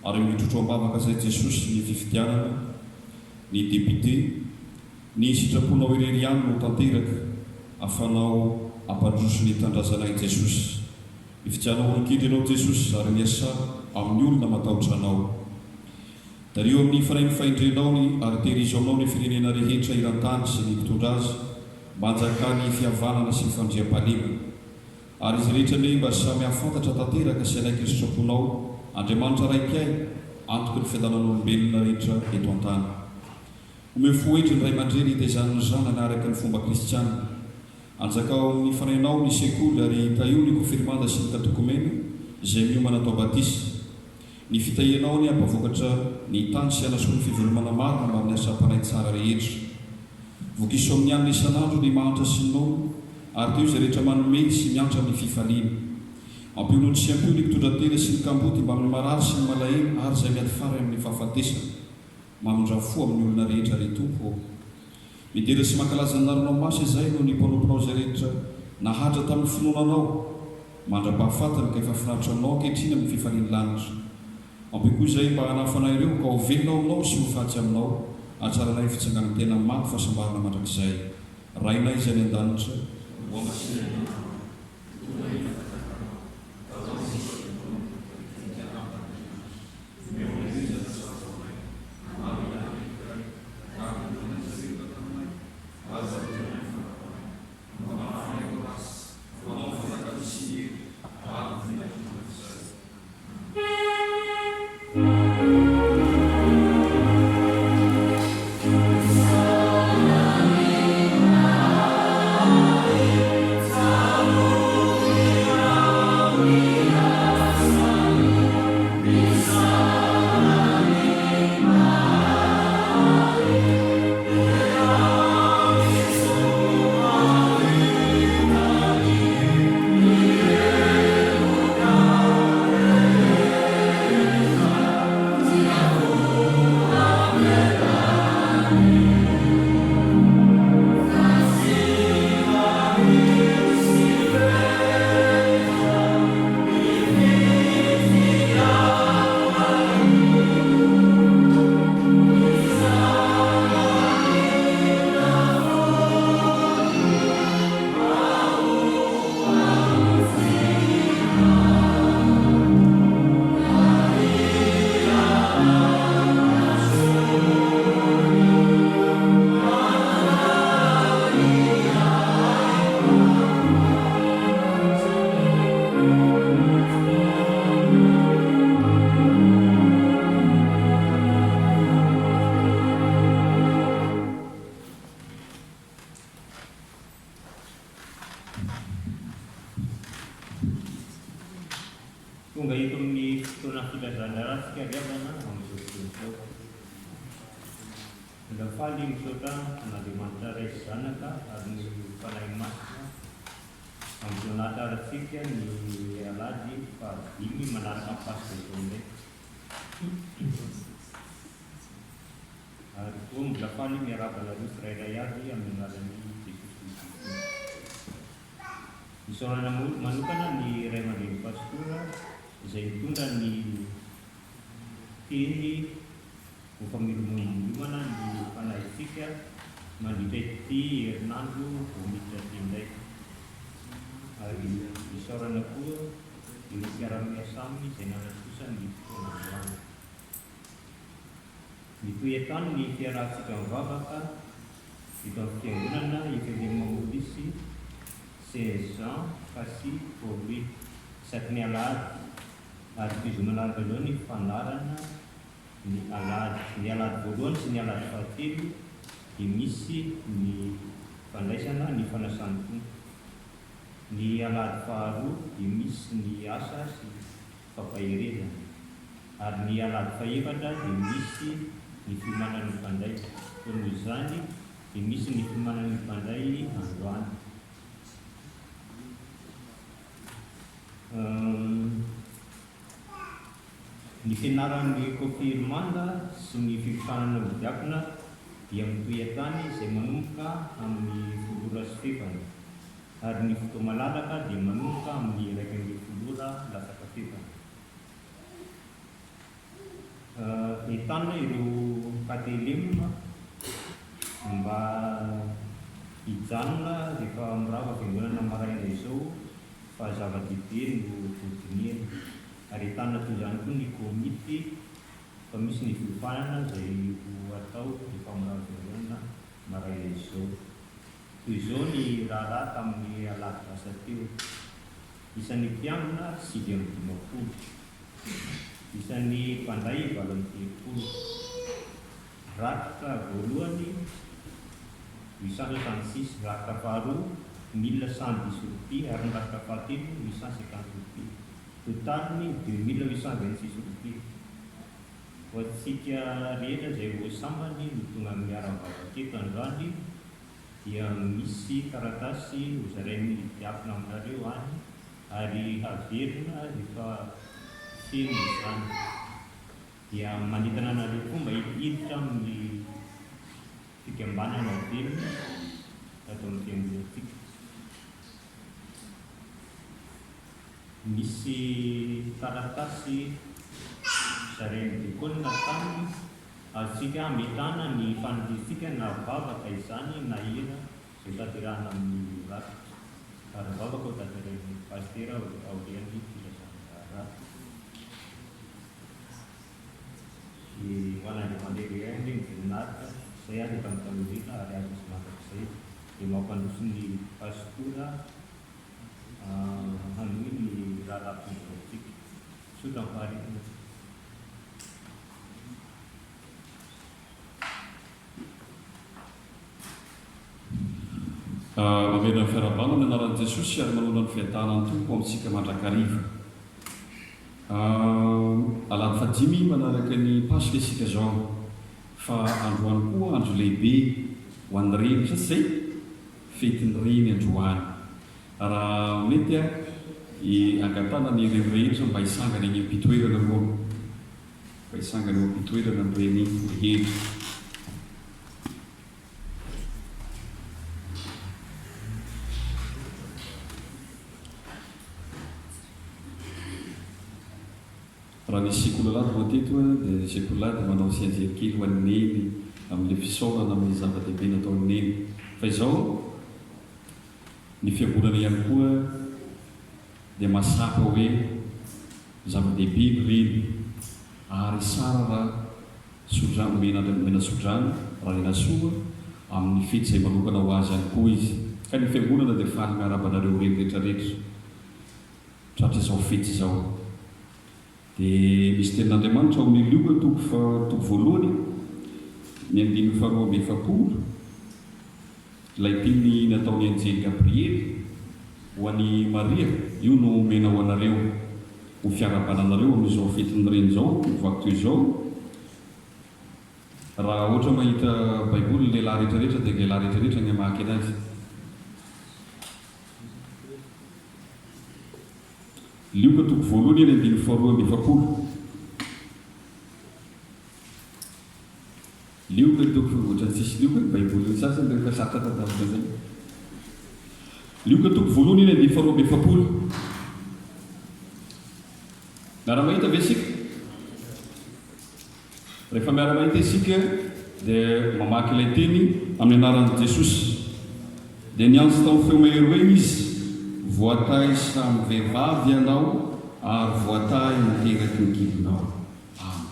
ary mitrotroam-bavaka izay Jesosy ny fifidianana, ny débité, ny sitraponao irery ihany no tanteraka afanao ampandroso ny tandrazanay Jesosy. Mifidianao olon-kitra ianao Jesosy ary miasa amin'ny olona matahotra anao. Dario amin'ny fanainy faindrenaony ary terizo aminao ny firenena rehetra iran-tany sy ny mpitondra azy mba hanjaka ny fihavanana sy ny fandriam-pahalemana. Ary izy rehetra ne mba samy hafantatra tanteraka sy anaiky ny sitraponao Andriamanitra raiky antoky ny fiadanan'olombelona rehetra eto an-tany. Omeo fohetry ny ray aman-dreny hitaizan'ny zanany araka ny fomba kristianina. Anjakao amin'ny fanainao ny sekoly ary taio ny konfirmanda sy ny katokomena izay miomana atao batisa. Ny fitahianao ny ampavokatra ny tany sy anasoa ny fivelomana marina mba amin'ny asa-panay tsara rehetra. Vokiso amin'ny anina isan'andro ny mahantra sy ny nono ary teo izay rehetra manome sy miantra amin'ny fifaliana. Ampionony sy ampio ny mpitondratena sy ny kamboty mba amin'ny marary sy ny malahelo ary izay miady fary amin'ny fahafatesana mamondrafo amin'ny olona rehetra ry Tompo. Midera sy mankalaza ny naronao masy izay no ny mpanomponao izay rehetra nahatra tamin'ny finoananao mandra-pahafatana ka efa finaritra aminao ankehitriny amin'ny fifaliany lanitra. Ampio koa izay mba hanafanay ireo ka ho velonao aminao sy ho fatsy aminao atsaranay fitsangan'ny tena maty fahasambarana mandrakizay. Rainay izay ny an-danitra Tonga ito amin'ny fotoana filazana ratsika riavana amin'izao fotoana izao. Andafaly misaotra an'Andriamanitra ray sy zanaka ary ny fanahy masina amin'izao nahatarantsika ny alady fahadimy manaraka ny Paska izao indray. Ary koa mbola faly miaraka nareo tsirairay avy amin'ny anaran'ny Jesosy Kristy. Isaorana manokana ny ray aman-dreny pastora izay mitondra ny teny ho famelomana ny fanahitsika mandritra ity herinandro ho miditra ty indray. Ary isaorana koa ireo mpiara-miasa aminy izay nanasosa ny fotoana androany. Mitohy atany ny fiarahantsika mivavaka eto amin'ny fiangonana Efelemopolisy Saint-Jean Casy Pauli isaky ny alahady. Ary toy manaraka izao ny fanarana ny alahady voalohany sy ny alahady fahatelo dia misy ny fandraisana ny fanasany tompo. Ny alahady faharoa dia misy ny asa sy fampaherezana. Ary ny alahady fahaefatra dia misy ny fiomanan'ny mpandray. Noho izany dia misy ny fiomanan'ny mpandray androany. Ny fianaran'ny confirmanda sy ny fifisanana ny diakona dia mitohy atany izay manomboka amin'ny folora sy fefana. Ary ny fotoa malalaka dia manomboka amin'ny 1 folora lasaka fefana. Ahitana ireo katelemina mba hijanona rehefa mirava fiangonana maraina izao fa zava-dehibe no vodiniany. Ary ahitana toy izany koa ny komity fa misy ny fiofanana izay ho atao rehefa mirava fiangonana maraina izao. Toy izao ny raharaha tamin'ny alahady lasa teo. Isan'ny mpiangona 7 isan'ny mpandray 7. Rakitra voalohany 866, rakitra faharoa 1110 roupies ary ny rakitra fahatelo 850 roupies. Totaliny 2826 roupies. Ho antsika rehetra izay voasambany no tonga miara-mivavaka eto androany dia misy taratasy hozarain'ny diakona aminareo any ary averina rehefa feno izany. Dia manintana anareo koa mba hiditra amin'ny fikambanana averina ato amin'ny fiangonantsika. Misy taratasy zarain'ny diakona taminy azontsika ametana ny fanadintsika na vavaka izany na hira izay tanterahana amin'ny rakitra. Ary vavaka ho tanterahin'ny pastera aorian'ny filazanana. Ho an'Andriamanitra ihany ny voninahitra izay azo efa mitanozina ary azo misy mandrakizay dia mampandroso ny pastora hanohy ny raharaha-ponjolatsika. Sotra mifaharetana. Mamerina ny fiarabanana ny anaran'i Jesosy ary manona ny fiadanany tompo amintsika mandrakariva. Alahady fahadimy manaraka ny Paska isika zao, fa androany koa andro lehibe ho an'ny reny satria zay fetin'ny reny androany. Raha mety angatana ny ireo rehetra mba hisangana eny am-pitoerana moa, mba hisangana eo am-pitoerana ny reny rehetra. Raha ny sekolalady mateto dia sekolalady manao sianjely kely ho an'ny neny amin'ilay fisaorana amin'ny zava-dehibe nataon'ny neny. Fa izao ny fiangonana ihany koa dia masaka hoe zava-dehibe reny ary sara raha sodrano mena sodrano raha rena soa amin'ny fety izay manokana ho azy ihany koa izy. Ka ny fiangonana dia faly miarabanareo reny rehetrarehetra tratra izao fety izao. Dia misy tenin'Andriamanitra ao amin'ny Luka toko voalohany ny 5:7 ilay teny nataony anjely Gabriely ho an'ny Maria, io no omena ho anareo ho fiarabananareo amin'izao fetin'ny reny izao mivaky toy izao. Raha ohatra mahita baiboly ny lehilahy rehetrarehetra dia lehilahy rehetrarehetra ny hamaky anazy. Luka toko voalohany ny 5:7. Luka toko ohatra tsisy Luka baiboly sasany rehefa saratra tadavaka zay. Luka toko voalohany ny 5:7. Miara-mahita ve isika? Rehefa miara-mahita isika dia mamaky ilay teny amin'ny anaran'i Jesosy. Dia niantso tao feo mahery hoe izy: voatay samy vehivavy ianao ary voatay miteraky ny kilonao. Amen.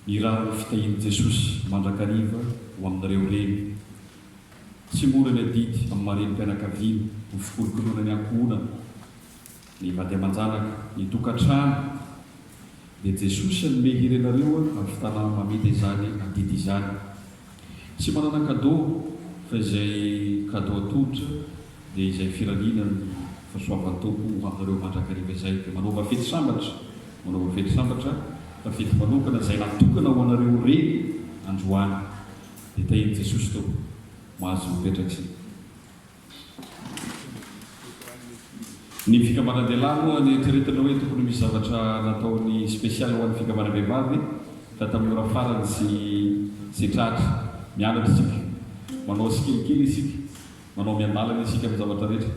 Irary fitahian'i Jesosy mandrakariva ho aminareo reny. Tsy mora ny adidy amin'ny mareni-pianakaviana, ny fikolokoloana ny ankohonana, ny vady aman-janaka, ny tokantrano. Dia Jesosy hanome hery anareo amin'ny fitanana mamita izany adidy izany. Tsy manana kadô fa izay kadô atolotra dia izay firaliana ny fahasoavan'ny tompo ho aminareo mandrakariva izay. Dia manaova fety sambatra fa fety manokana izay natokana ho anareo reny androany. Dia tahian'i Jesosy tompo mahazo mipetraka izay. Ny fikambanan-dehilahy moa ny eritreretana hoe tokony misy zavatra nataony spesialy ho an'ny fikambanan-vehivavy, ka tamin'ny ora farany sy tratra mianatra isika, manao sikelikely isika, manao miandalana isika amin'ny zavatra rehetra.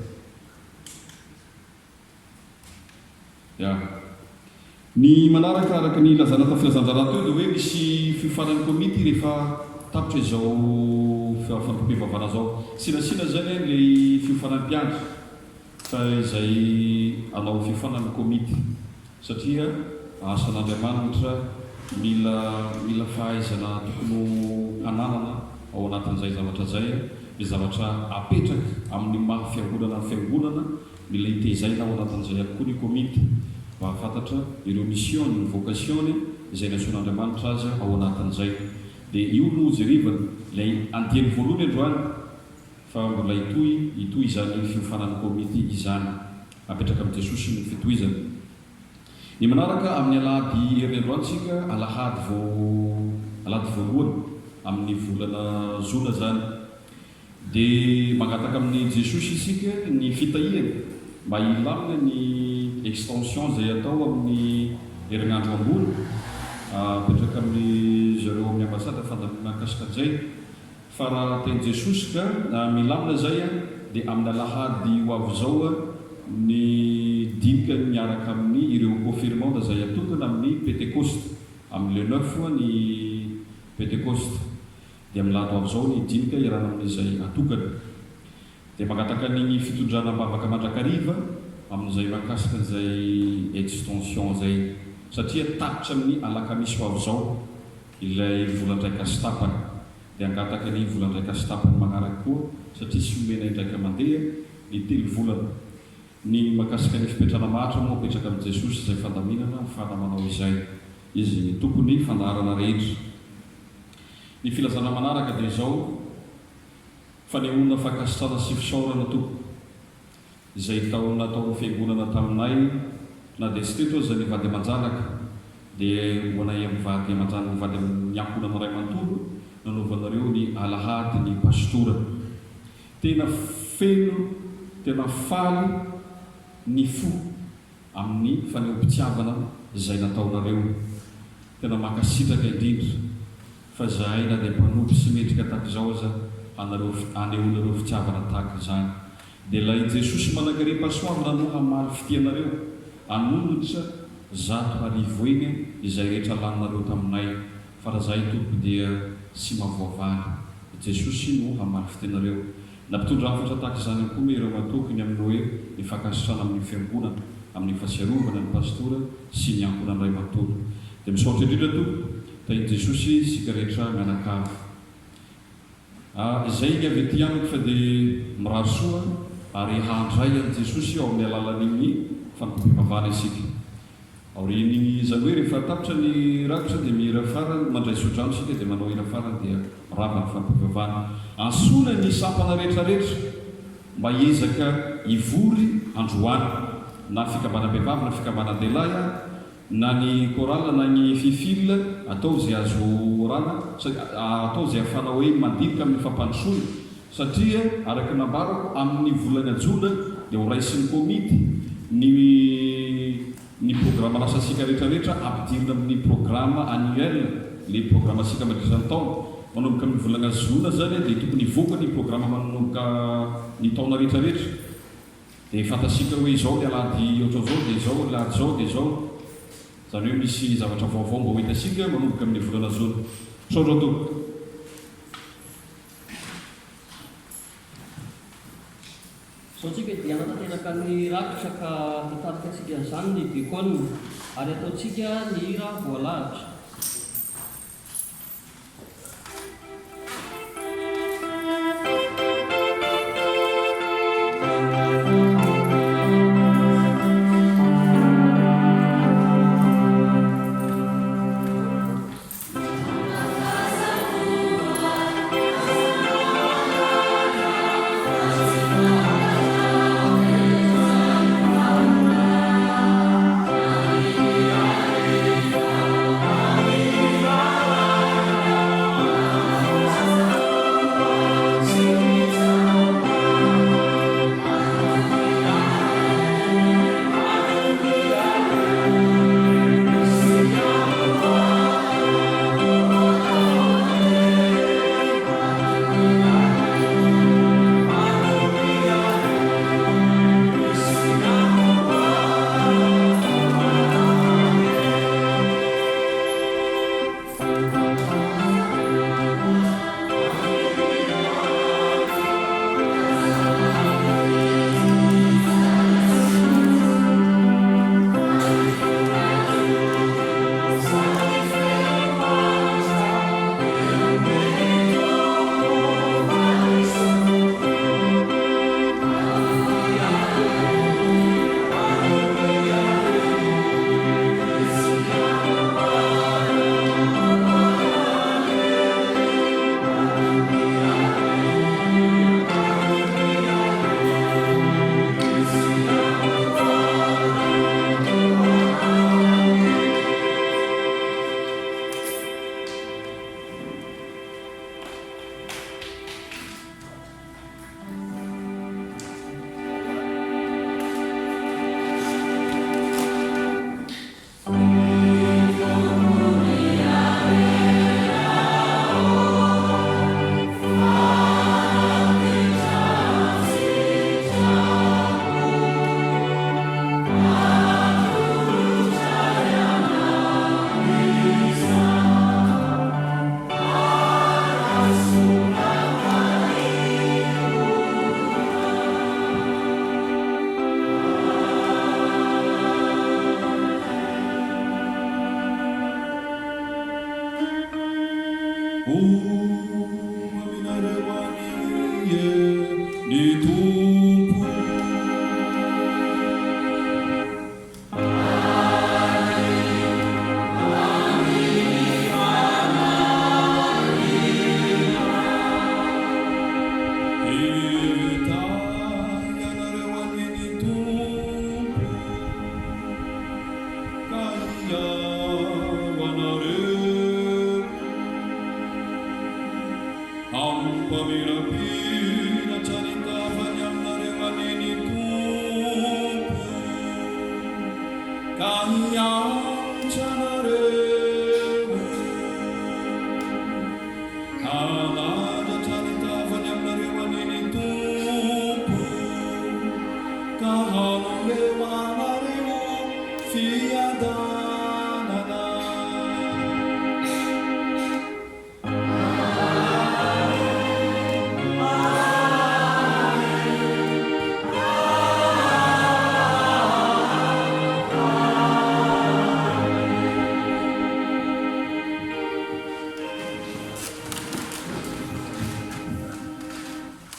ny manaraka araka ny lazana ta filazanjara teo dia hoe misy fiofanan'ny komity rehefa tapitra izao fantompivavana zao sinasina zany lay fiofanam-piandry fa izay anao fiofanan'ny komity satria asan'Andriamanitra mila fahaizana tokony hananana ao anatin'izay zavatra zay ny zavatra apetraka amin'ny maha fiangonana mila hitezaina ao anatin'izay akoa ny komity mba hafantatra ireo mission ny vocation izay nasion'Andriamanitra azy ao anatin'izay dia io no jerivana lay andiany voalohany androany fa mbola itoy izany fiofanan'ny komity izany apetraka amin'i Jesosy ny fitohizana. Ny manaraka amin'ny alahady herin'ny androantsika alahady voalohany amin'ny volana Zona zany dia magataka amin'ny Jesosy isika ny fitahihana mba ilamina ny extension zay atao amin'ny herinandro ambony apetraka amin'ny zareo amin'ny ambasada fandamina kasika-zay fa raha teny Jesosy ka milamina zay dia amin'ny alahady ho avy zao ny dinika miaraka amin'ny ireo confirmanda zay atokana amin'ny Pentecoste amin'ny le 9 ny Pentecoste dia amin'ny lahady ho avy zao ny dinika irana amin'izay atokana dia magataka ny fitondrana mbavaka mandrakariva amin'izay makasika zay extension zay satria tapitra amin'ny alakamisy ho avy zao ilay volandraika sy tapany dia angataka ny volandraika sy tapany magnaraka koa satria sy omena indraika mandeha ny telo volana ny makasika ny fipetrana mahatra moa apetraka amin'ny Jesosy izay fandaminana fana manao izay izy tokony fandaharana rehetra. Ny filazana manaraka dia izao fanehoana fankasitrana sy fisaorana toko izay nataon'ny fiangonana taminay na dia tsy teto zay ny vady aman-janaka dia hoanay amin'ny vady aman-janaka vady amin'ny ankonana ray manontolo nanaovanareo ny alahady ny pastora tena feno tena faly ny fo amin'ny faneho-pitiavana izay nataonareo tena makasitraka indrindra fa zahay na dia mpanompo sy mendrika tahaka izao aza anehoanareo fitiavana tahaka izany dia ilay Jesosy manakare pasoavina no hamaly fitianareo anonotra 100 eny izay rehetra laninareo taminay fa raha zahay tompo dia sy mavoavaly Jesosy no hamaly fitianareo na mpitondra hafatra tahaka izany koa me ireo matokony amin'ny hoe ny fankasitrana amin'ny fiangonana amin'ny fasiarovana ny pastora sy ny ankonany ray matono dia misaotra indrindra tompo tainy Jesosy sika rehetra mianakavy izay ny avy ety amiko fa dia mirary soa ary handray an'i Jesosy ao amin'ny alalan'iny fanompompivavana isika aorian'iny zany hoe rehefa tapitra ny rakitra dia mihira farany mandray sodrano sika dia manao hira farany dia rava ny fanompompivavana ansona ny sampana rehetrarehetra mba hiezaka hivory androany na fikambanam-behivavy na fikambanan-dehilahy na ny korala na ny fifil atao zay azo rana atao zay afana hoe mandinika amin'ny fampandrosoana satria araka nambarako amin'ny volana jona dia ho raisin'ny komity ny programma lasasika rehetrarehetra ampidirina amin'ny programma annuel le programma sika mandrisany taona manomboka amin'ny volana jona zany dia tokony voaka ny programma manomboka ny taona rehetrarehetra dia fantasika hoe izao ny alady oatra zao dia izao alady zao dia izao zany hoe misy zavatra vaovao mba ho hitasika manomboka amin'ny volana jona saotra tompo saotsika dia anatatenaka ny rakitra ka hitarika antsika an'izany ny diakona ary ataontsika ny hira voalahatra. Oh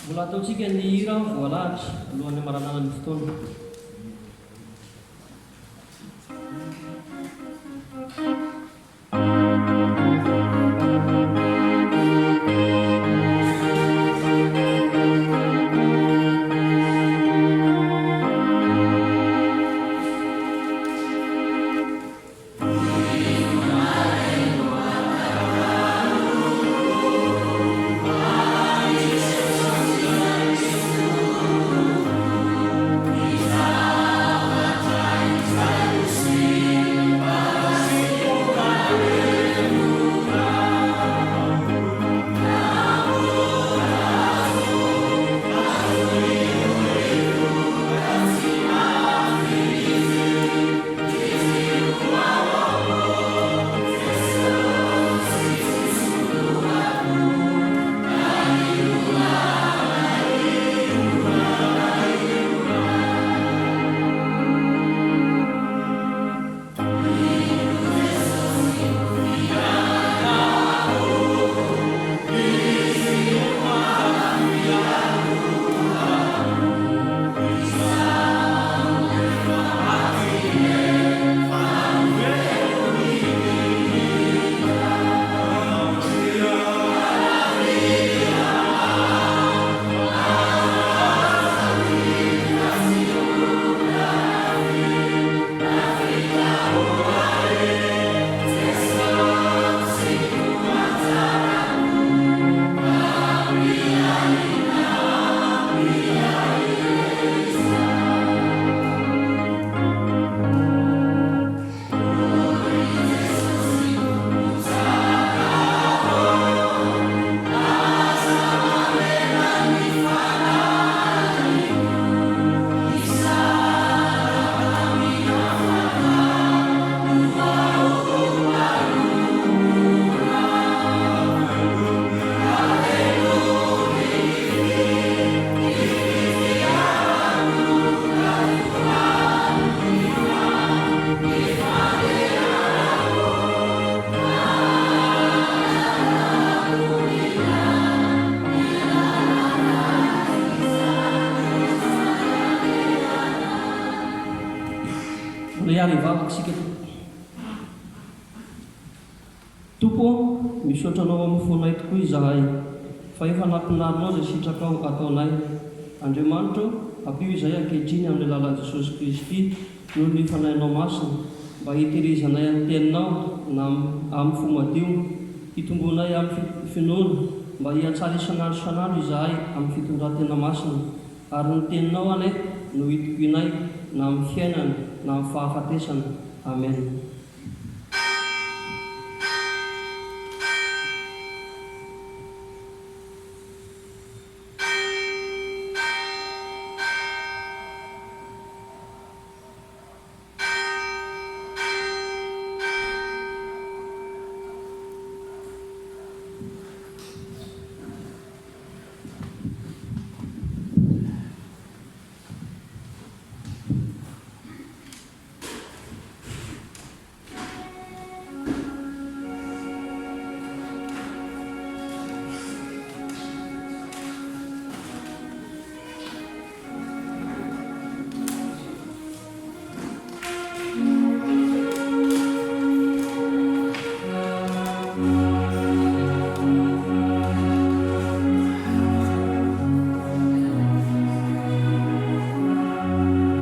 Mbola ataontsika ny hira voalahatra alohan'ny maranana ny fotoana. Isa ary vavaka sika tompo misaotra anao amin'ny fonay tokoa izahay fa efa nampinarinao izay sitrakao ataonay. Andriamanitra ampio izay ankehitriny amin'ny lalan'i Jesosy Kristy noho ny fanahinao masina mba hitehirizanay amin'ny teninao na amin'ny fo madio, hitombonay amin'ny finoana mba hiatsara isan'andro izahay amin'ny fitondran-tena masina, ary ny teninao ane no hitokinay na amin'ny fiainana na amin'ny fahafatesana. Amen.